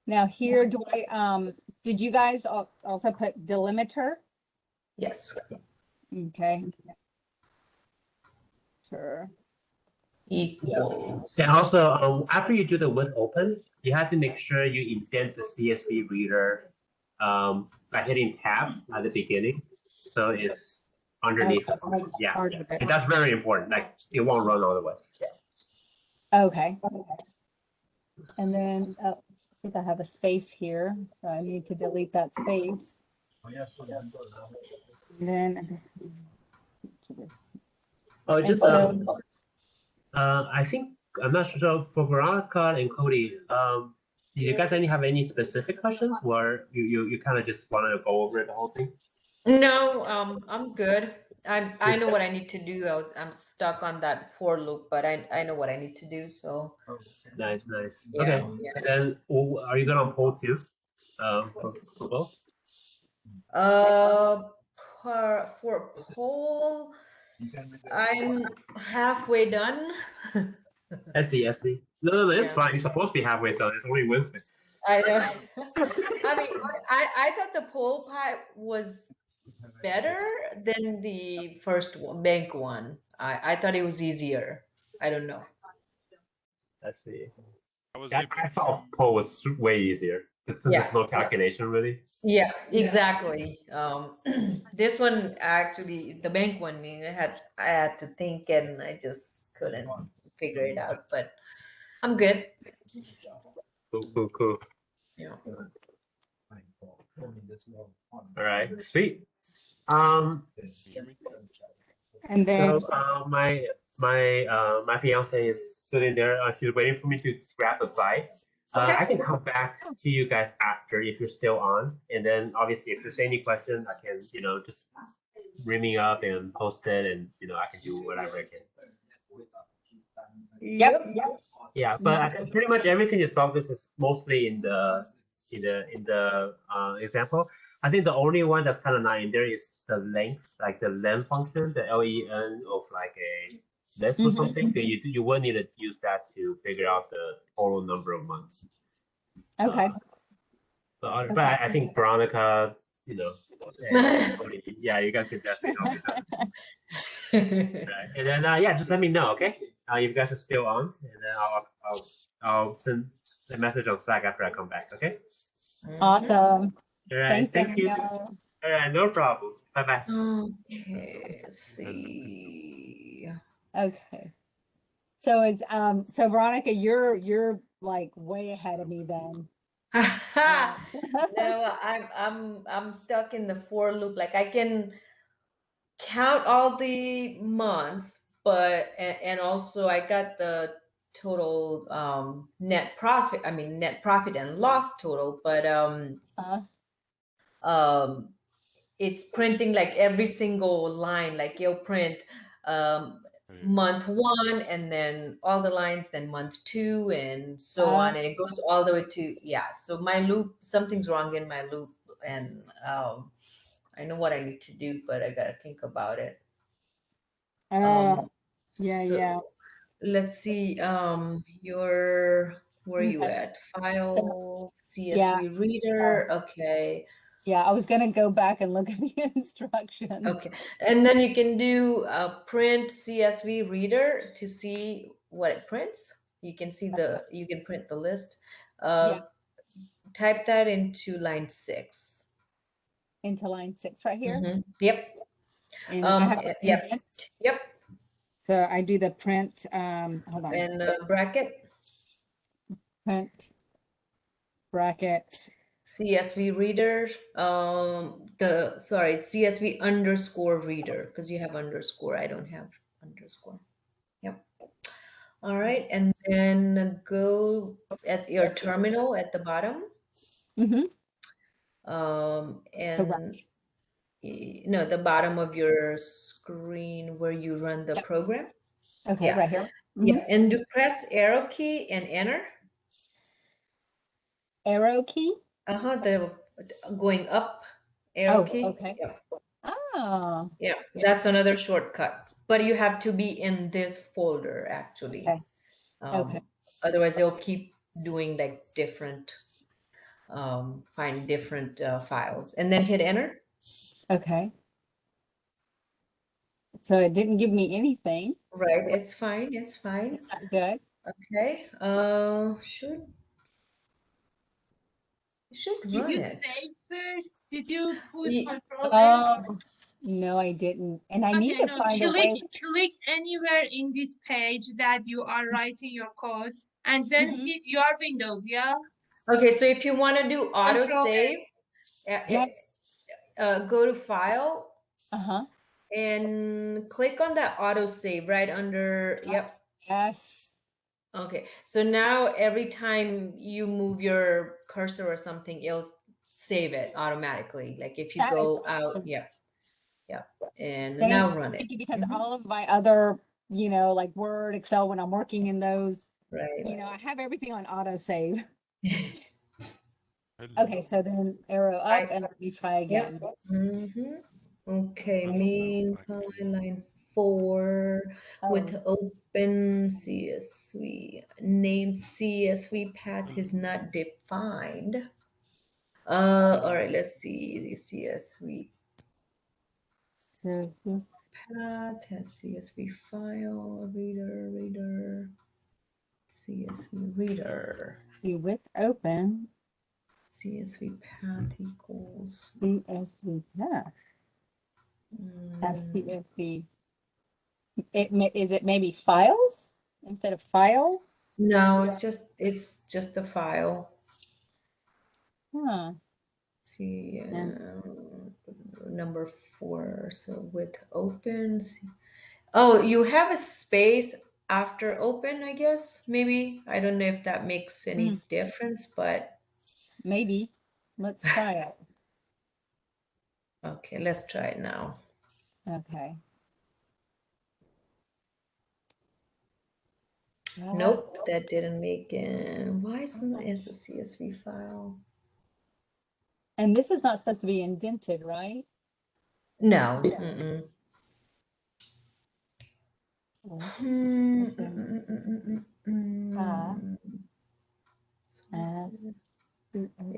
Now here, do I, did you guys also put delimiter? Yes. Okay. Sure. Equals. And also, after you do the with open, you have to make sure you indent the CSV reader by hitting tab at the beginning, so it's underneath. Yeah, Part of it. and that's very important. Like it won't run otherwise. Okay. And then I think I have a space here, so I need to delete that space. And then Oh, just And I think I'm not sure for Veronica and Cody. Do you guys have any specific questions, or you kind of just want to go over the whole thing? No, I'm good. I know what I need to do. I'm stuck on that for loop, but I know what I need to do. So Nice. Yeah, Okay. yeah. And then are you going on poll too? For both? for poll, I'm halfway done. SC. No, it's Yeah. fine. You're supposed to be halfway done. It's only Wednesday. I know. I mean, I thought the poll pie was better than the first one, bank one. I thought it was easier. I don't know. Let's see. I was I able to thought poll was way easier. There's Yeah. no calculation really. Yeah, exactly. This one actually, the bank one, I had to think and I just couldn't figure it out. But I'm good. Cool. Yeah. All right, sweet. and then So my fiance is sitting there. She's waiting for me to grab a bite. I can come back to you guys after if you're still on, and then obviously if there's any questions, I can just ring me up and post it, and I can do whatever I can. Yep. Yeah, but pretty much everything you saw, this is mostly in the example. I think the only one that's kind of not in there is the length, like the len function, the len of like a list or something. You will need to use that to figure out the total number of months. Okay. But I think Veronica, yeah, you guys can definitely help with that. Right. And then just let me know, okay? If you guys are still on, and then I'll send a message on Slack after I come back. Okay. Awesome. All right. Thanks, Thank you. Daniel. All right. No problem. Bye bye. Okay, let's see. Okay. So it's so Veronica, you're like way ahead of me then. No, I'm stuck in the for loop. Like I can count all the months, but and also I got the total net profit. I mean net profit and loss total, but um it's printing like every single line. Like you'll print month 1 and then all the lines, then month 2 and so on, and it goes all the way to so my loop, something's wrong in my loop, and I know what I need to do, but I gotta think about it. Yeah, So yeah. let's see, where are you Okay. at? File, yeah. CSV reader. Okay. Yeah, I was gonna go back and look at the instructions. Okay, and then you can do print CSV reader to see what it prints. You can see you can print the list. Type that into line 6. Into line 6 right here. Yep. And I have a Yep. Yep. So I do the print. Hold on. And bracket. Print bracket. CSV reader. CSV underscore reader, because you have underscore. I don't have underscore. Yep. All right, and then go at your terminal at the bottom. And no, the bottom of your screen where you run the program. Okay, right here. Yeah, and do press arrow key and enter. Arrow key? The going up arrow key. Okay. Yeah. Oh. Yeah, that's another shortcut. But you have to be in this folder actually. Okay. Otherwise, it'll keep doing like different, find different files, and then hit enter. Okay. So it didn't give me anything. Right, it's fine. It's fine. It's not good. Okay. Should Did run you it. save first? Did you put control Oh, no, I didn't. And I need to find a way. Click anywhere in this page that you are writing your code, and then hit your Windows. Yeah. Okay, so if you want to do auto save, Yes. go to File. And click on that auto save right under. Yep. Yes. Okay, so now every time you move your cursor or something, it'll save it automatically. Like if you go out, and now run it. Because all of my other, like Word, Excel, when I'm working in those, right. I have everything on auto save. Okay, so then arrow up and let me try again. Okay, main line 4 with open CSV. Name CSV path is not defined. All right, let's see the CSV path has CSV file, reader, CSV reader. With open. CSV path equals CSV path. CSV. Is it maybe files instead of file? No, it's just a file. See, number 4. So with open. Oh, you have a space after open, I guess. Maybe. I don't know if that makes any difference, but maybe. Let's try it. Okay, let's try it now. Okay. Nope, that didn't make it. Why isn't it a CSV file? And this is not supposed to be indented, right? No.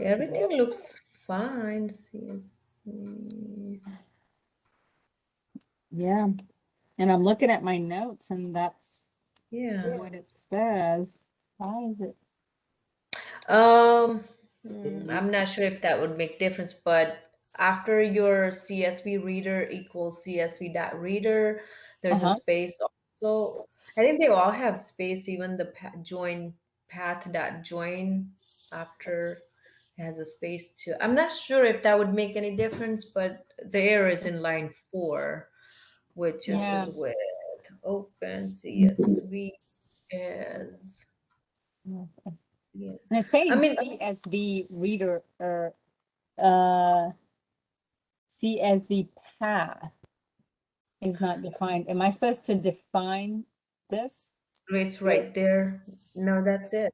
Everything looks fine. CSV. Yeah. And I'm looking at my notes and that's what it says. Why is it? I'm not sure if that would make difference, but after your CSV reader equals CSV dot reader, there's a Uh-huh. space also. I think they all have space, even the join path dot join after it has a space too. I'm not sure if that would make any difference, but the error is in line 4, which is Yeah. with open CSV as yeah. And it's saying I mean, CSV reader or uh CSV path is not defined. Am I supposed to define this? it's right there. No, that's it.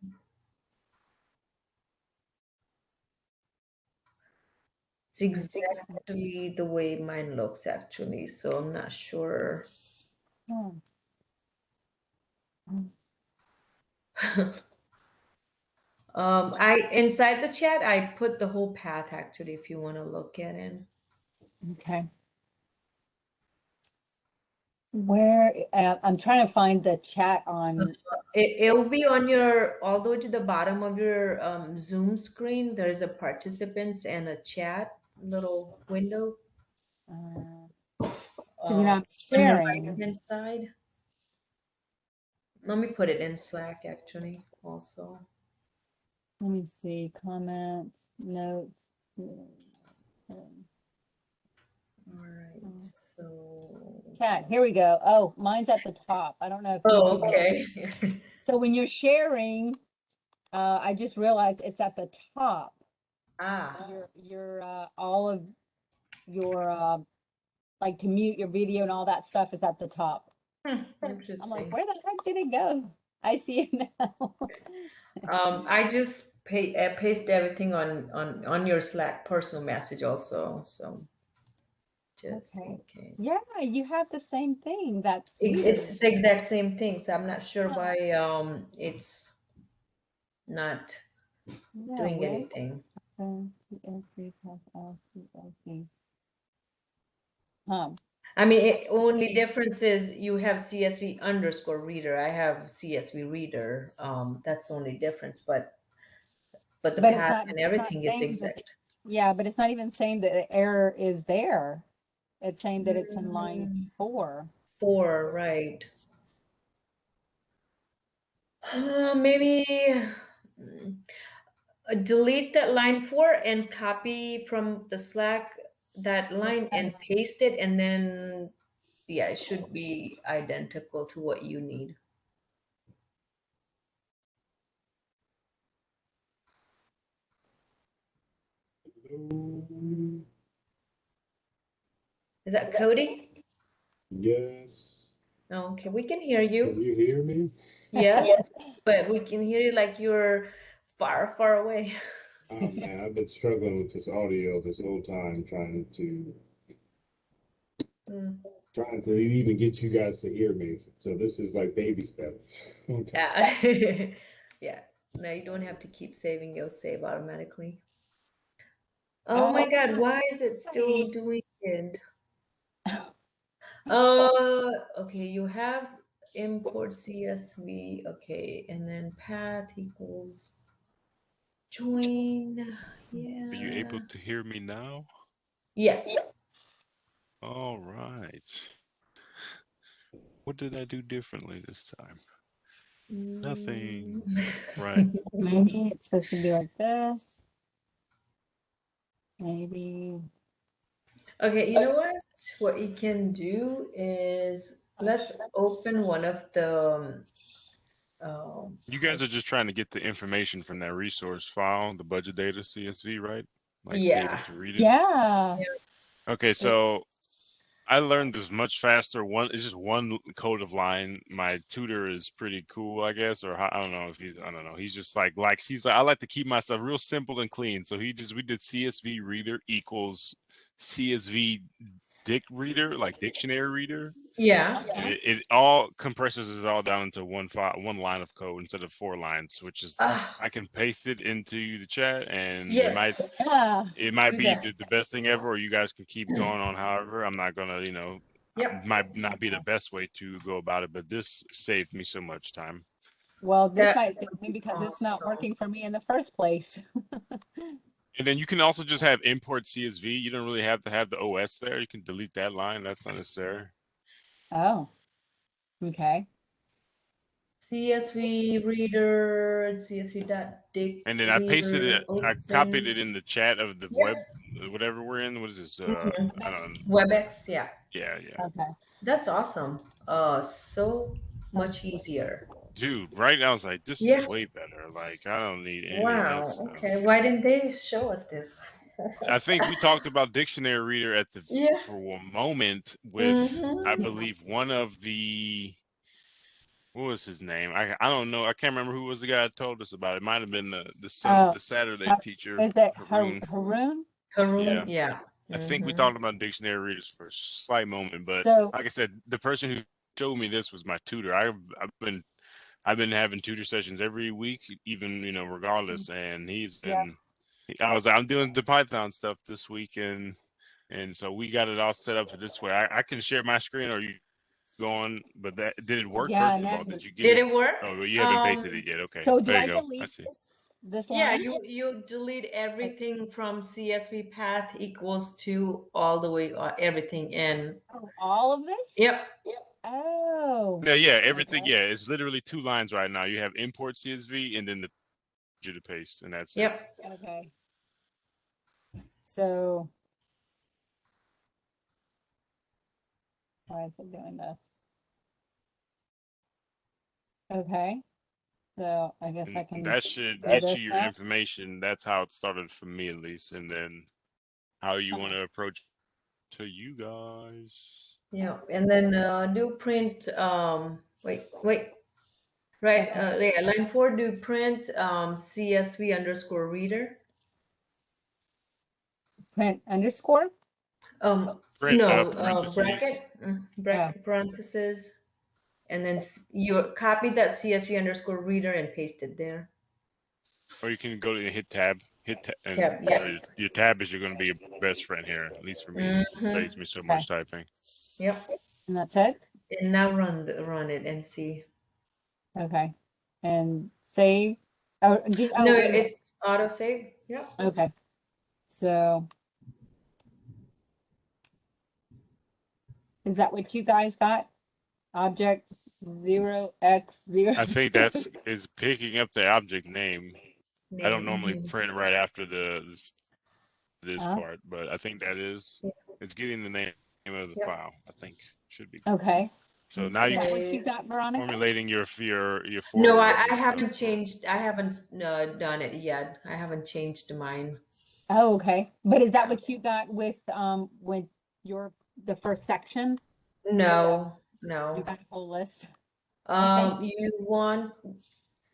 It's exactly the way mine looks actually, so I'm not sure. Hmm. I inside the chat I put the whole path actually if you want to look at it. Okay. Where I'm trying to find the chat on. It'll be on your all the way to the bottom of your Zoom screen. There's a participants and a chat little window I'm on your sharing. right-hand side. Let me put it in Slack actually also. Let me see, comments, notes. All right, so. Chat, here we go. Oh, mine's at the top. I don't know if you Oh, can. okay. So when you're sharing, I just realized it's at the top. Ah, Your all of your like to mute your video and all that stuff is at the top. I'm like, interesting. where the heck did it go? I see it now. I just paste everything on your Slack personal message also, so just in case. Yeah, you have the same thing. That's weird. It's the exact same thing, so I'm not sure why it's not doing anything. I mean, only difference is you have CSV underscore reader. I have CSV reader. That's the only difference, but the path and everything is exact. Yeah, but it's not even saying that the error is there. It's saying that it's in line 4. 4, right. Maybe delete that line 4 and copy from the Slack that line and paste it, and then yeah, it should be identical to what you need. Is that Cody? Yes. Okay, we can hear you. Can you hear me? Yes, but we can hear you like you're far, far away. Oh man, I've been struggling with this audio this whole time, trying to even get you guys to hear me. So this is like baby steps. Okay. Yeah. Yeah. No, you don't have to keep saving. You'll save automatically. Oh my God, why is it still doing it? Okay, you have import CSV. Okay, and then path equals join. Yeah. Are you able to hear me now? Yes. All right. What did I do differently this time? Nothing. Right. Maybe it's supposed to be like this. Maybe. Okay, you know what? What you can do is let's open one of the You guys are just trying to get the information from that resource file, the budget data CSV, right? Like be able to read it. Yeah. Okay, so I learned this much faster. It's just one code of line. My tutor is pretty cool, I guess, or I don't know if I don't know. He's just like he's like, I like to keep my stuff real simple and clean. So we did CSV reader equals CSV reader, like dictionary reader. Yeah. And it all compresses it all down into one line of code instead of 4 lines, which is I can paste it into the chat, and Yes. it might be the best thing ever, or you guys can keep going on. However, I'm not gonna, Yep. might not be the best way to go about it, but this saved me so much time. Well, this That- might save me because it's not Awesome. working for me in the first place. And then you can also just have import CSV. You don't really have to have the OS there. You can delete that line. That's not necessary. Oh, okay. CSV reader, CSV.dict. And then I pasted it. I copied open. it in the chat of the Yeah. web, whatever we're in. What is this? Mhm. I don't. WebEx, yeah. Yeah, yeah. Okay. That's awesome. So much easier. Dude, right now I was like, this Yeah. is way better. Like, I don't need any of Wow. that stuff. Okay. Why didn't they show us this? I think we talked about Dictionary Reader at the Yeah. for a moment with Mhm. I believe one of the what was his name? I don't know. I can't remember who was the guy that told us about it. It might have been Oh, the Saturday Har- teacher. Is it Haroon. Haroon? Haroon, Yeah. yeah. I think we Mhm. talked about dictionary readers for a slight moment, but So, like I said, the person who showed me this was my tutor. I've been having tutor sessions every week, even regardless. And he's Yeah. been. I'm doing the Python stuff this week, and so we got it all set up this way. I can share my screen, or you going? But did it work? Yeah, First of no, all, did you get Did it? it work? Oh, well, you haven't pasted it yet. Okay, so do there I you go. I delete see. this Yeah, line? you delete everything from CSV path equals to all the way everything in. Oh, all of this? Yep. Oh, Yeah, everything. Okay. Yeah, it's literally 2 lines right now. You have import CSV and then the to paste, and that's it. Yep. okay. So, why is it doing this? Okay. So I guess I And can. that should do get this you your now? information. That's how it started for me, at least, and then how you want to approach to you guys. Yeah. And then do print wait. Right, yeah, line 4, do print CSV underscore reader. Print underscore? Print, No, parentheses. bracket parentheses, and then you copy that CSV underscore reader and paste it there. Or you can go to hit tab, and Tab, yeah. your tab is going to be your best friend here. At least for me, it just saves me so much typing. Yep. And that's it? And now run it and see. Okay. And save. Oh, No, it's auto save. Yep. okay. So is that what you guys got? Object 0x0. I think it's picking up the object name. I don't normally Mhm. print right after this Uh-huh. part, but I think that is it's getting the name of the Yep. file. I think should be. Okay. So now Is you that can what you got, Veronica? formulating your No, I forwards and haven't stuff. changed. I haven't done it yet. I haven't changed mine. Oh, okay. But is that what you got with the first section? No, You no. got a whole list.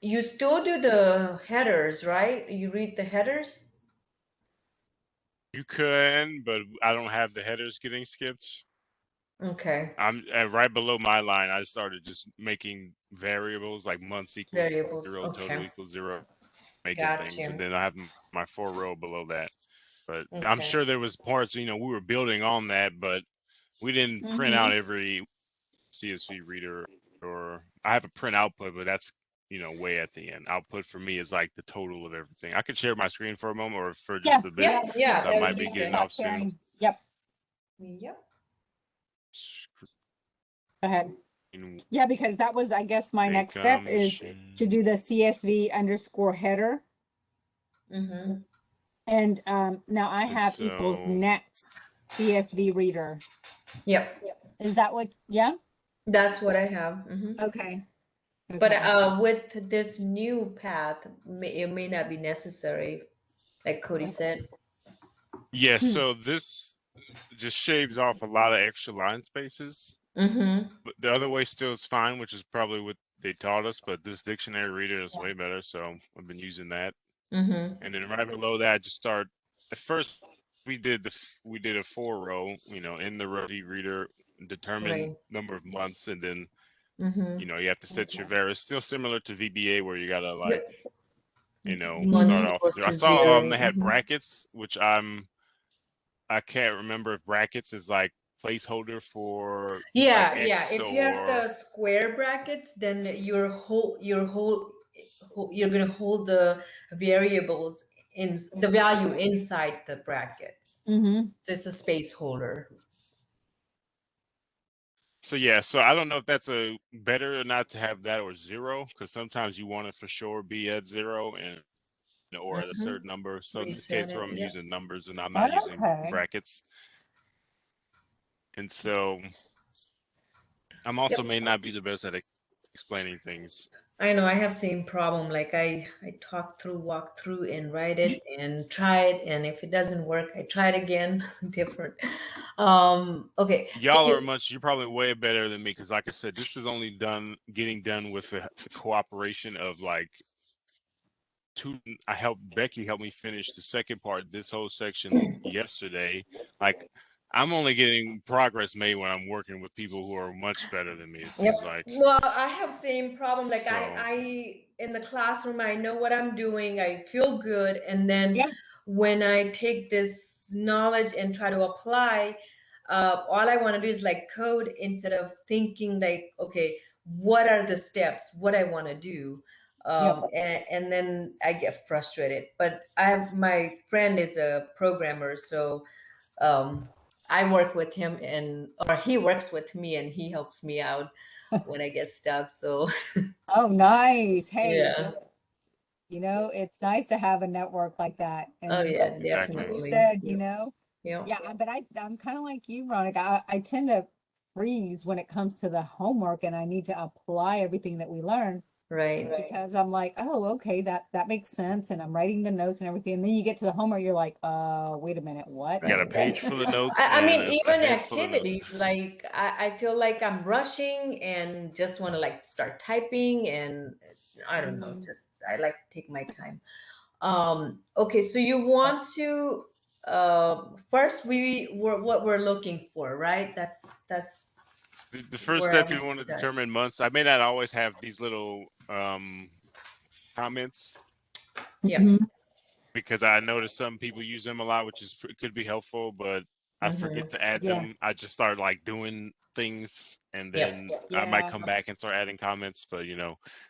You still do the headers, right? You read the headers? You can, but I don't have the headers getting skipped. Okay. I'm right below my line. I started just making variables like months equals Variables. 0, Okay. total equals 0, making things, Gotcha. and then I have my 4 row below that. But I'm Okay. sure there was parts, we were building on that, but we didn't print out every CSV reader, or I have a print output, but that's way at the end. Output for me is like the total of everything. I could share my screen for a moment or for just a bit. Yeah. So I that might would be good. getting off soon. Yep. Yep. Go ahead. Yeah, because that was, I guess, my next step is to do the CSV underscore header. Mm-hmm. And now I have so- equals next CSV reader. Yep. Is that what? Yeah. That's what I have. Okay. But with this new path, it may not be necessary, like Cody said. Yes, so this just shaves off a lot of extra line spaces. Mm-hmm. But the other way still is fine, which is probably what they taught us, but this dictionary reader is way better, so I've been using that. Mm-hmm. And then right below that, just start. At first, we did a 4 row, in the row reader, determine number of months, and then Mm-hmm. you have to set your var. It's still similar to VBA where you gotta like, Months start off equals with 0. I to saw 0. they had brackets, which I can't remember if brackets is like placeholder for Yeah, like yeah. X If you have the or square brackets, then you're gonna hold the variables in the value inside the bracket. Mm-hmm. So it's a space holder. so yeah, so I don't know if that's a better or not to have that or zero, because sometimes you want it for sure be at zero and or at a Mhm. certain number. So in this Reset case where it, I'm yeah. using numbers and I'm not using Okay. brackets. And so I'm also may not be the best at explaining things. I know I have same problem. Like I walk through and write it and try it, and if it doesn't work, I try it again. Different. Okay. So Y'all are you're probably way better than me, because like I said, this is only getting done with the cooperation of like Becky helped me finish the second part, this whole section yesterday. Like I'm only getting progress made when I'm working with people who are much better than me, it seems like. Well, I have same problem. Like So I in the classroom, I know what I'm doing. I feel good, and then Yes. when I take this knowledge and try to apply, all I want to do is like code instead of thinking like, okay, what are the steps? What I want to do. And then I get frustrated. But my friend is a programmer, so I work with him or he works with me and he helps me out when I get stuck. So Oh, nice. Hey, yeah. you know, it's nice to have a network like that. Oh And yeah, Exactly. like you definitely. said, you know, Yeah. yeah, but I'm kind of like you, Veronica. I tend to freeze when it comes to the homework and I need to apply everything that we learn Right. because I'm like, oh, okay, that makes sense. And I'm writing the notes and everything. And then you get to the homework, you're like, wait a minute, what? You got a page full of notes I mean, and a even head full of notes. activities, like I feel like I'm rushing and just want to like start typing and I don't know, just I like to take my time. Okay, so you want to first what we're looking for, right? That's The first where I step, you want want to start. determine months. I may not always have these little comments, Yeah. Mhm. because I notice some people use them a lot, which could be helpful, but I forget to add Yeah. them. I just start like doing things, and Yep. then I might Yeah. come back and start adding comments. But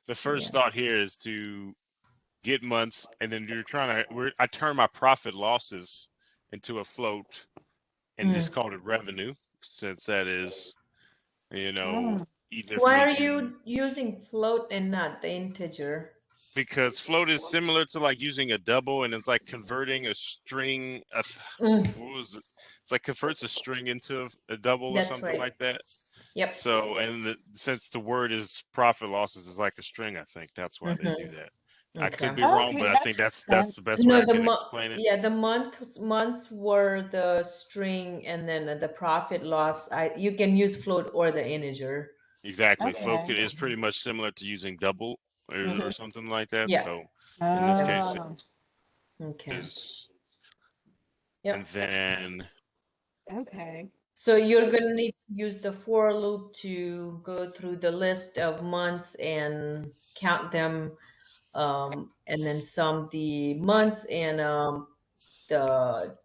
the first Yeah. thought here is to get months, and then I turn my profit losses into a float, and just call it revenue, since that is, Ah. easier for Why me are to. you using float and not the integer? Because float is similar to like using a double, and it's like converting a string. Mm, What was it? It's like converts a string into a double or that's something right. like that. Yep. So, and since the word is profit losses is like a string, I think that's why they do that. I could be wrong, Okay, but I that think makes that's the sense. best way No, I can explain it. yeah, the months were the string, and then the profit loss. You can use float or the integer. Exactly. Float Okay. is pretty much similar to using double or something like that. Yeah. So in this case, it Ah, Okay. is. Yep. And then okay. So you're gonna need to use the for loop to go through the list of months and count them, and then sum the months and the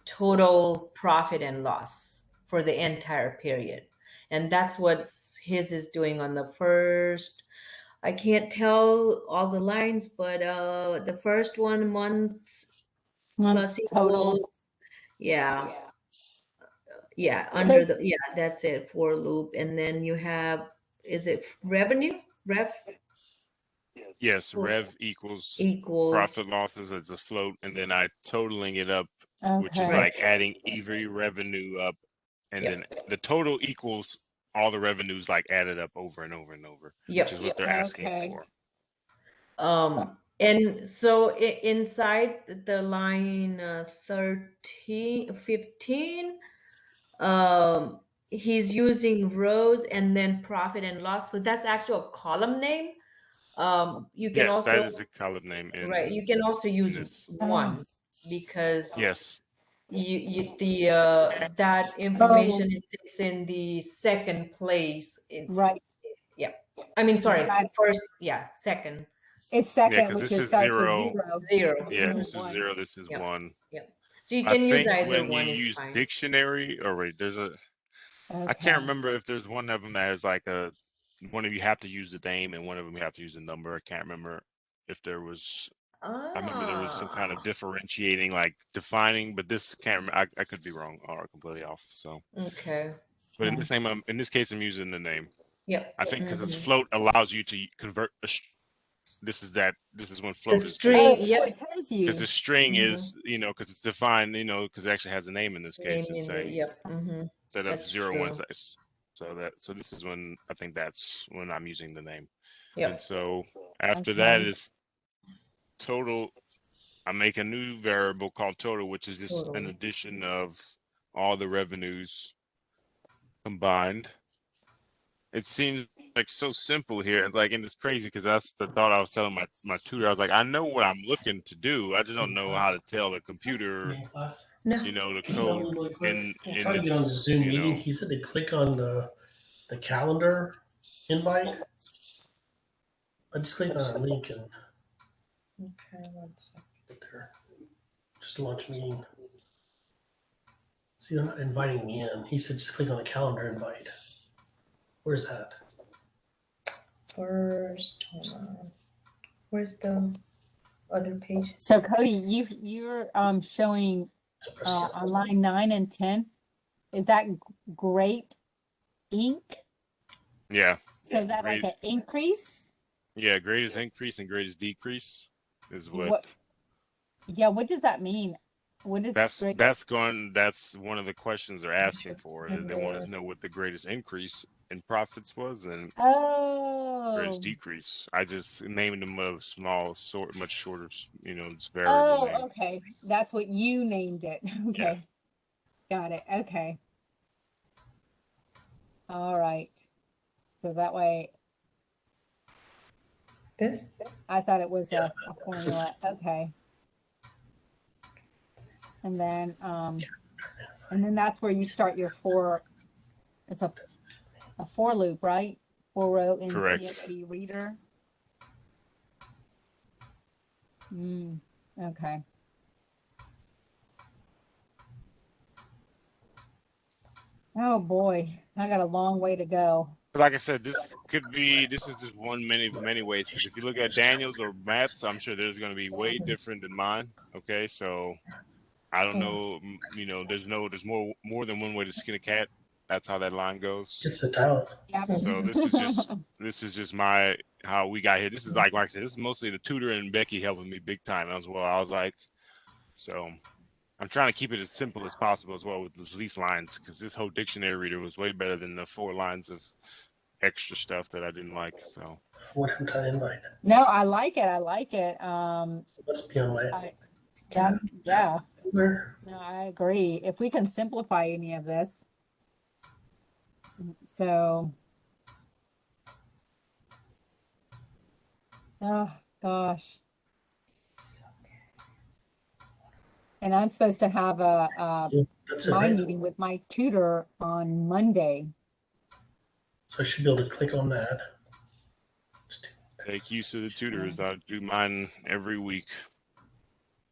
total profit and loss for the entire period. And that's what his is doing on the first. I can't tell all the lines, but the first one, months plus Months total. equals, yeah, Okay. under that's it, for loop. And then you have, is it revenue? yes, rev equals Equals, profit losses as a float, and then I totaling it up, which is Okay. like adding every revenue up, and Yep. then the total equals all the revenues like added up over and over and over, Yep. which is what they're asking Okay. for. And so inside the line 15, he's using rows and then profit and loss. So that's actual column name. You can Yes, that also, is the column name in right, you can also use this. one because Yes, that information sits in the second place. Right. I mean, sorry, Got it. first, second, It's yeah, second, because which this is is starts with 0. zero. 0. Yeah, Mhm. this is One. 0. This is Yep. 1. So you I can use think either when you one, is use fine. dictionary, or wait, I can't remember if there's one of them that has like one of you have to use the name and one of them you have to use the number. I can't remember if there was. I remember there was some kind of differentiating, like defining, but this can't. I could be wrong or completely off. So Okay. but in this case, I'm using the name. Yep. I think because it's float allows you to convert. This is when The float is. string, Oh, yep. it tells you. Because the string is, because it's defined, because it actually has a name in this case. Name It's in the- saying Yep. instead of That's 0, 1, true. 6. So this is when I think that's when I'm using the name. Yep. And so after that is total. I make a new variable called total, which is just an addition of all the revenues combined. It seems like so simple here, and it's crazy because that's the thought I was telling my tutor. I was like, I know what I'm looking to do. I just don't know how to tell the computer, No. the Can you code help me really quick? in I'm trying to get on the this, Zoom meeting. He said to click on the calendar invite. I just clicked on a link and Okay, 1 second. get there. Just to launch meeting. See, they're not inviting me in. He said just click on the calendar invite. Where's that? First, hold on. Where's the other page? So Cody, you're showing Just press cancel. on line 9 and 10. Is that great ink? Yeah. So is that like an increase? Yeah, greatest increase and greatest decrease is What? Yeah, what does that mean? What is that's great? that's one of the questions they're asking for. They want to know what the greatest increase in profits was and greatest decrease. I just named them a small, much shorter, it's variable name. Okay. That's what you named it. Okay. Yeah. Got it. Okay. All right. So that way. This? I thought it was a formula. Okay. And then that's where you start your it's a for loop, right? For row in Correct. CSV Reader. Okay. Oh boy, I got a long way to go. But like I said, this is just one many ways. Because if you look at Daniel's or Matt's, I'm sure there's going to be way different than mine. Okay, so I don't know. There's more than one way to skin a cat. That's how that line goes. Just sit down. Yep. So this is just how we got here. This is like I said, this is mostly the tutor and Becky helping me big time as well. I was like, so I'm trying to keep it as simple as possible as well with the least lines because this whole dictionary reader was way better than the 4 lines of extra stuff that I didn't like. So What happened to invite? No, I like it. I like it. It must be on my. Yeah. Where? No, I agree. If we can simplify any of this. So, oh gosh. And I'm supposed to have That's it, my right? meeting with my tutor on Monday. So I should be able to click on that. take use of the tutors. I do mine every week.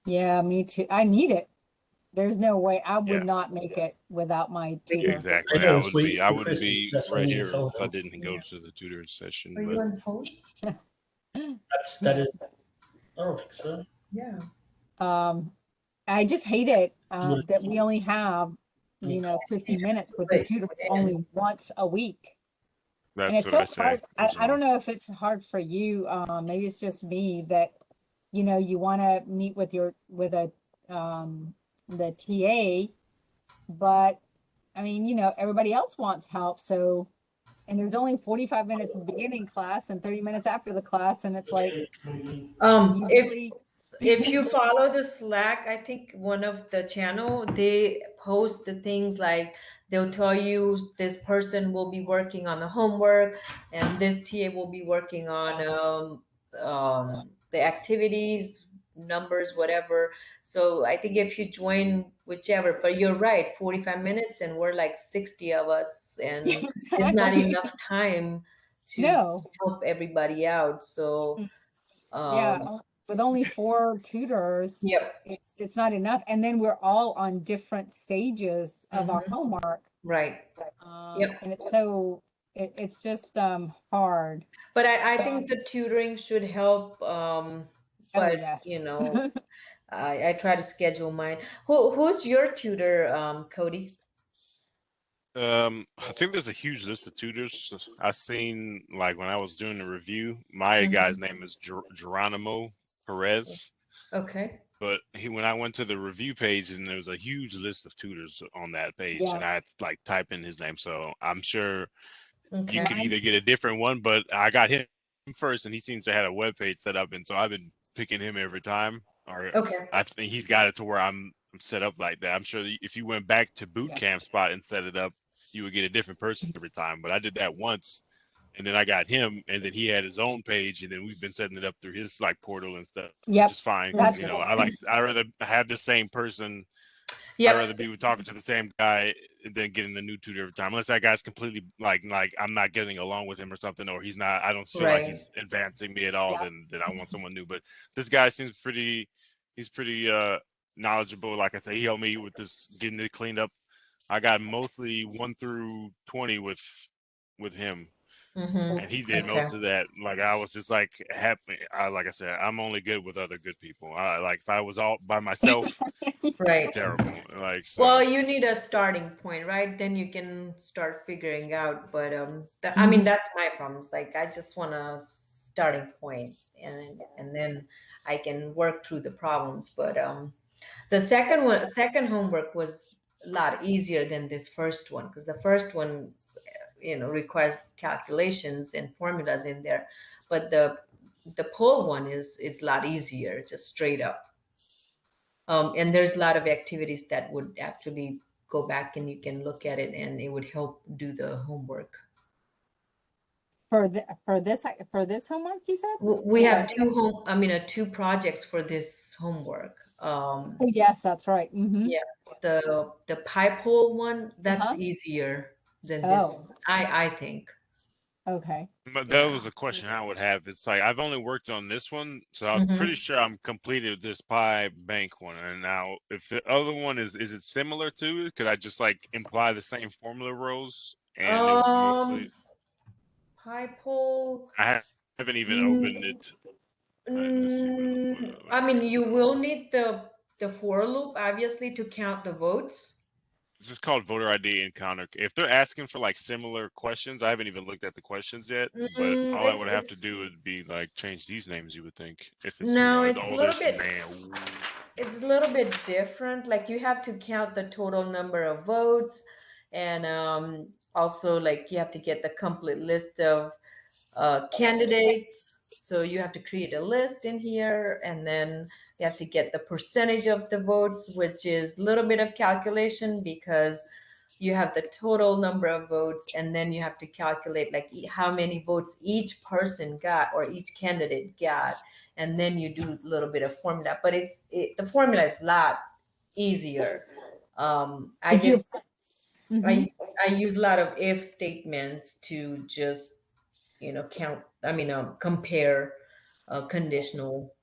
Yeah, me too. I need it. There's no way I would Yeah. not make it without my tutor. Exactly. I know, I it's wouldn't waiting for be Chrissy. That's what I right need to here tell if I them. didn't go to the tutor session. Are you on the phone? That is. I don't think so. Yeah. I just hate it What- that we only have 50 minutes with the tutor only once a week. And That's it's what I so say. hard. as I don't well. know if it's hard for you. Maybe it's just me that, you want to meet with the TA, but I mean, everybody else wants help. So, and there's only 45 minutes in the beginning class and 30 minutes after the class. And it's like, you really, If you follow the Slack, I think one of the channel, they post the things like they'll tell you this person will be working on the homework and this TA will be working on the activities, numbers, whatever. So I think if you join whichever, but you're right, 45 minutes and we're like 60 of us and it's not Exactly. enough time to No. help everybody out. So Yeah, with only 4 tutors, yep. it's not enough. And then we're all on different stages of our homework. Right. And it's so, it's just hard. But I So, think the tutoring should help. oh, But yes. you know, I try to schedule mine. Who's your tutor, Cody? I think there's a huge list of tutors. I seen like when I was doing the review, my guy's name is Geronimo Perez. Okay. But when I went to the review page, and there was a huge list of tutors on that page, Yeah. and I had to like type in his name. So I'm sure Okay. you could either get a different one, but I got him first, and he seems to have a web page set up, and so I've been picking him every time. Or Okay. I think he's got it to where I'm set up like that. I'm sure that if you went back to boot Yeah. camp spot and set it up, you would get a different person every time. But I did that once, and then I got him, and then he had his own page, and then we've been setting it up through his like portal and stuff, Yep. which is fine. 'Cause, That's- you know, I rather have the same person. Yep. I'd rather be talking to the same guy than getting a new tutor every time, unless that guy's completely like I'm not getting along with him or something, or he's not. I don't feel like Right. he's advancing me at all. Yeah. Then I want someone new. But this guy seems pretty. He's pretty knowledgeable. Like I say, he helped me with this getting it cleaned up. I got mostly 1 through 20 with him, Mm-hmm. and he did Okay. most of that. Like I was just like happy. Like I said, I'm only good with other good people. Like if I was all by myself, Right. terrible. Like so. Well, you need a starting point, right? Then you can start figuring out. But I mean, that's my problems. Like I just want a starting point, and then I can work through the problems. But the second homework was a lot easier than this first one, because the first one, you know, requires calculations and formulas in there, but the poll one is a lot easier, just straight up. And there's a lot of activities that would actually go back and you can look at it, and it would help do the homework. For this homework, you said? We have two projects for this homework. Oh, yes, that's right. Mm-hmm. Yeah, the pipe hole one, that's Uh-huh. easier than this. Oh. I think. Okay. But that was a question I would have. It's like I've only worked on this one, so I'm pretty sure I'm completed this Pi Bank one. And now, if the other one is it similar to it? Could I just like imply the same formula rows? And it would mostly, Pipe hole. I haven't even opened it. Let's see. I mean, you will need the for loop, obviously, to count the votes. This is called voter ID encounter. If they're asking for like similar questions, I haven't even looked at the questions yet. But all I would have to do would be like change these names. You would think if it's No, you know, it's a oh, little there's bit. man. It's a little bit different. Like you have to count the total number of votes, and also like you have to get the complete list of candidates. So you have to create a list in here, and then you have to get the percentage of the votes, which is a little bit of calculation because you have the total number of votes, and then you have to calculate like how many votes each person got or each candidate got, and then you do a little bit of formula. But the formula is a lot easier. I use a lot of if statements to just compare conditional.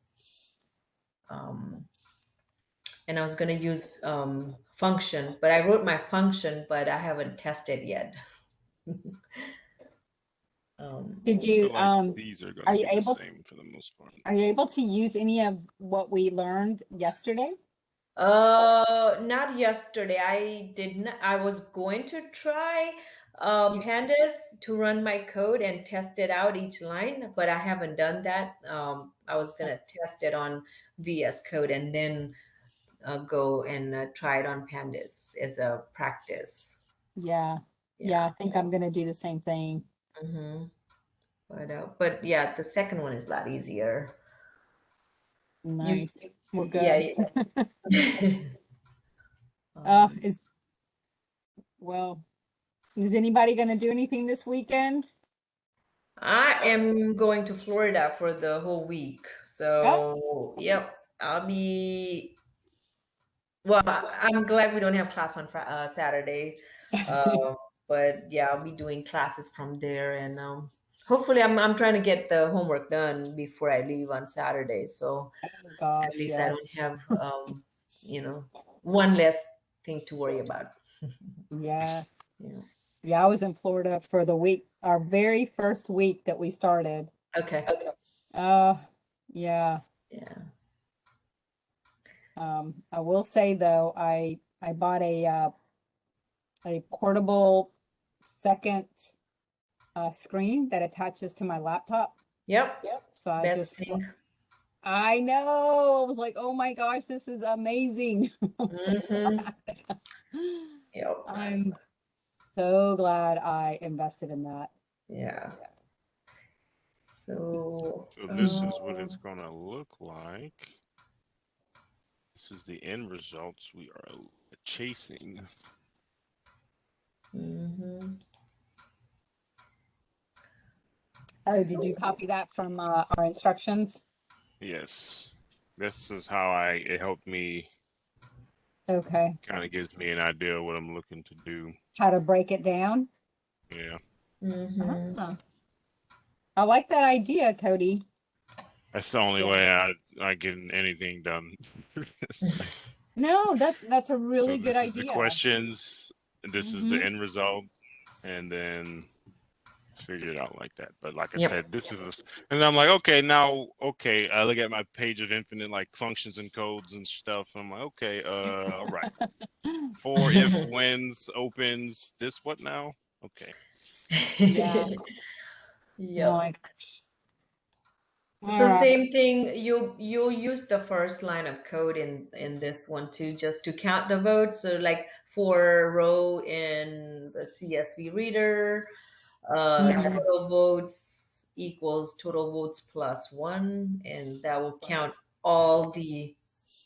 And I was going to use function, but I wrote my function, but I haven't tested yet. Did you These are going are to you be the able same for the most part. Are you able to use any of what we learned yesterday? Not yesterday. I didn't. I was going to try pandas to run my code and test it out each line, but I haven't done that. I was gonna test it on VS Code and then go and try it on pandas as a practice. Yeah, I think I'm gonna do the same thing. Mm-hmm. But yeah, the second one is a lot easier. Nice. We're good. Yeah. Is anybody gonna do anything this weekend? I am going to Florida for the whole week. So, yep, I'll be. Well, I'm glad we don't have class on Saturday. But yeah, I'll be doing classes from there, and hopefully, I'm trying to get the homework done before I leave on Saturday. So at least I don't have one less thing to worry about. Yeah. Yeah. Yeah, I was in Florida for the week, our very first week that we started. Okay. Yeah. Yeah. I will say though, I bought a portable second screen that attaches to my laptop. Yep. So I Best just, thing. I know, I was like, oh my gosh, this is amazing. I'm so Mhm. glad. Yep. I'm so glad I invested in that. Yeah. So, So this is what it's gonna look like. This is the end results we are chasing. mhm. Oh, did you copy that from our instructions? Yes, this is how it helped me. Okay. Kind of gives me an idea of what I'm looking to do. How to break it down? Yeah, Mhm. Ah, I like that idea, Cody. that's the only Yeah. way I get anything done. No, that's a So really good this is the idea. questions, and this is the Mhm. end result, and then figure it out like that. But like I Yep. said, this is this, and I'm like, okay, now, okay, I look at my page of infinite like functions and codes and stuff. I'm like, okay, all right, for if wins opens this what now? Okay, Yeah. Yep. Like, So all right. same thing, you'll use the first line of code in this one too, just to count the votes. So like for row in the CSV reader, Mhm. total votes equals total votes plus one, and that will count all the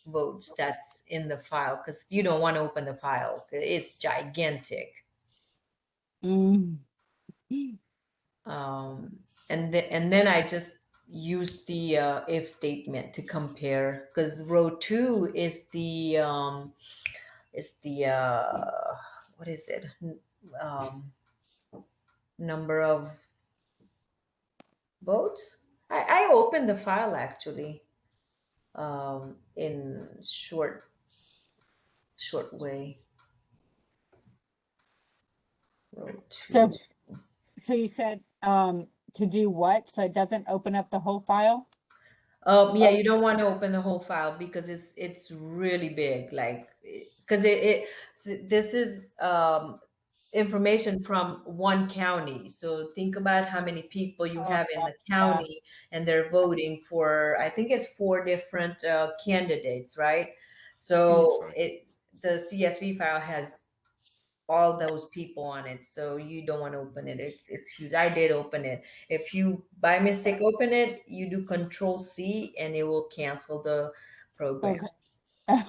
votes that's in the file because you don't want to open the file. It's gigantic. Mm. And then I just used the if statement to compare because row two is the what is it? Um, Number of votes. I opened the file actually in short way. Row So, two. so you said to do what? So it doesn't open up the whole file? Yeah, you don't want to open the whole file because it's really big. Like, because this is information from one county. So think about how many people you have in the Yeah. county, and they're voting for. I think it's 4 different candidates, right? So the CSV file has all those people on it, so you don't want to open it. It's huge. I did open it. If you by mistake open it, you do Control C and it will cancel the program. Okay.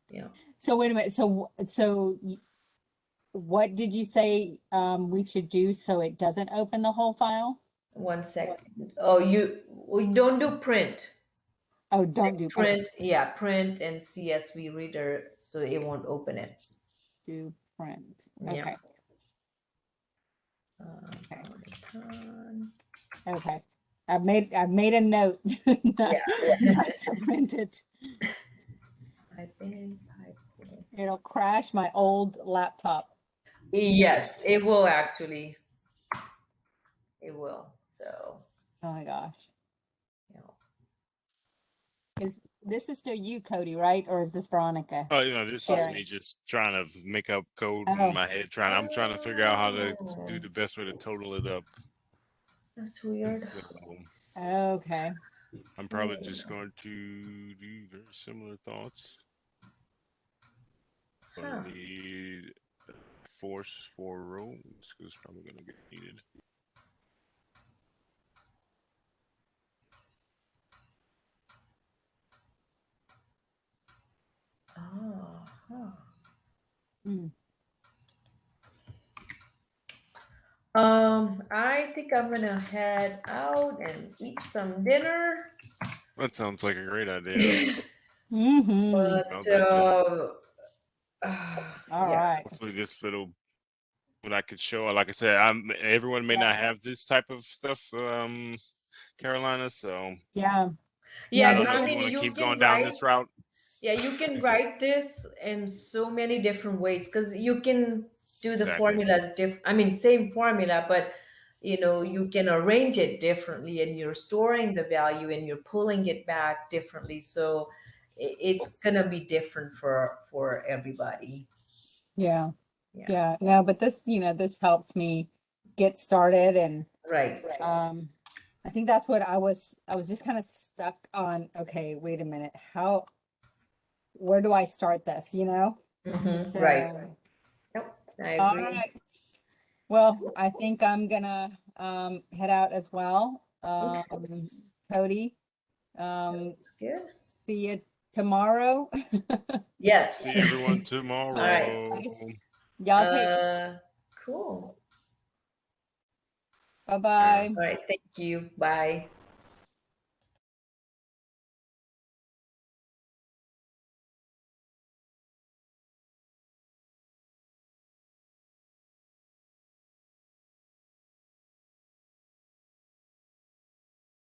Yeah. So wait a minute. So what did you say we should do so it doesn't open the whole file? 1 second. Oh, we don't do print. Oh, don't do Print. Yeah, print and CSV reader, so it won't open it. do print. Yeah. Okay. Okay. Okay. I've made a note not, not to print it. Type in. It'll crash my old laptop. Yes, it will actually. It will. So. Oh my gosh. Yeah. This is still you, Cody, right? Or is this Veronica? oh, this is me just trying to make up code in my head. I'm trying to figure out how to do the best way to total it up. That's weird. So, okay. I'm probably just going to do very similar thoughts. Gonna need force for row. This is probably gonna get needed. I think I'm gonna head out and eat some dinner. That sounds like a great idea. But all right. Hopefully this little what I could show. Like I said, everyone may not have this type of stuff, Carolina. So yeah, I don't know I if mean, you want to you keep can going down write. this route. Yeah, you can write this in so many different ways because you can do the Exactly. formulas I mean, same formula, but you know, you can arrange it differently, and you're storing the value and you're pulling it back differently. So it's gonna be different for everybody. Yeah. Yeah. Yeah. No, but this, this helps me get started, and Right. I think that's what I was just kind of stuck on. Okay, wait a minute. Where do I start this, Mhm, right. So, Yep, I all agree. right. Well, I think I'm gonna head out as well. Cody, Sounds good. see you tomorrow. Yes. See everyone tomorrow. All right. Y'all take Cool. bye-bye. All right. Thank you. Bye.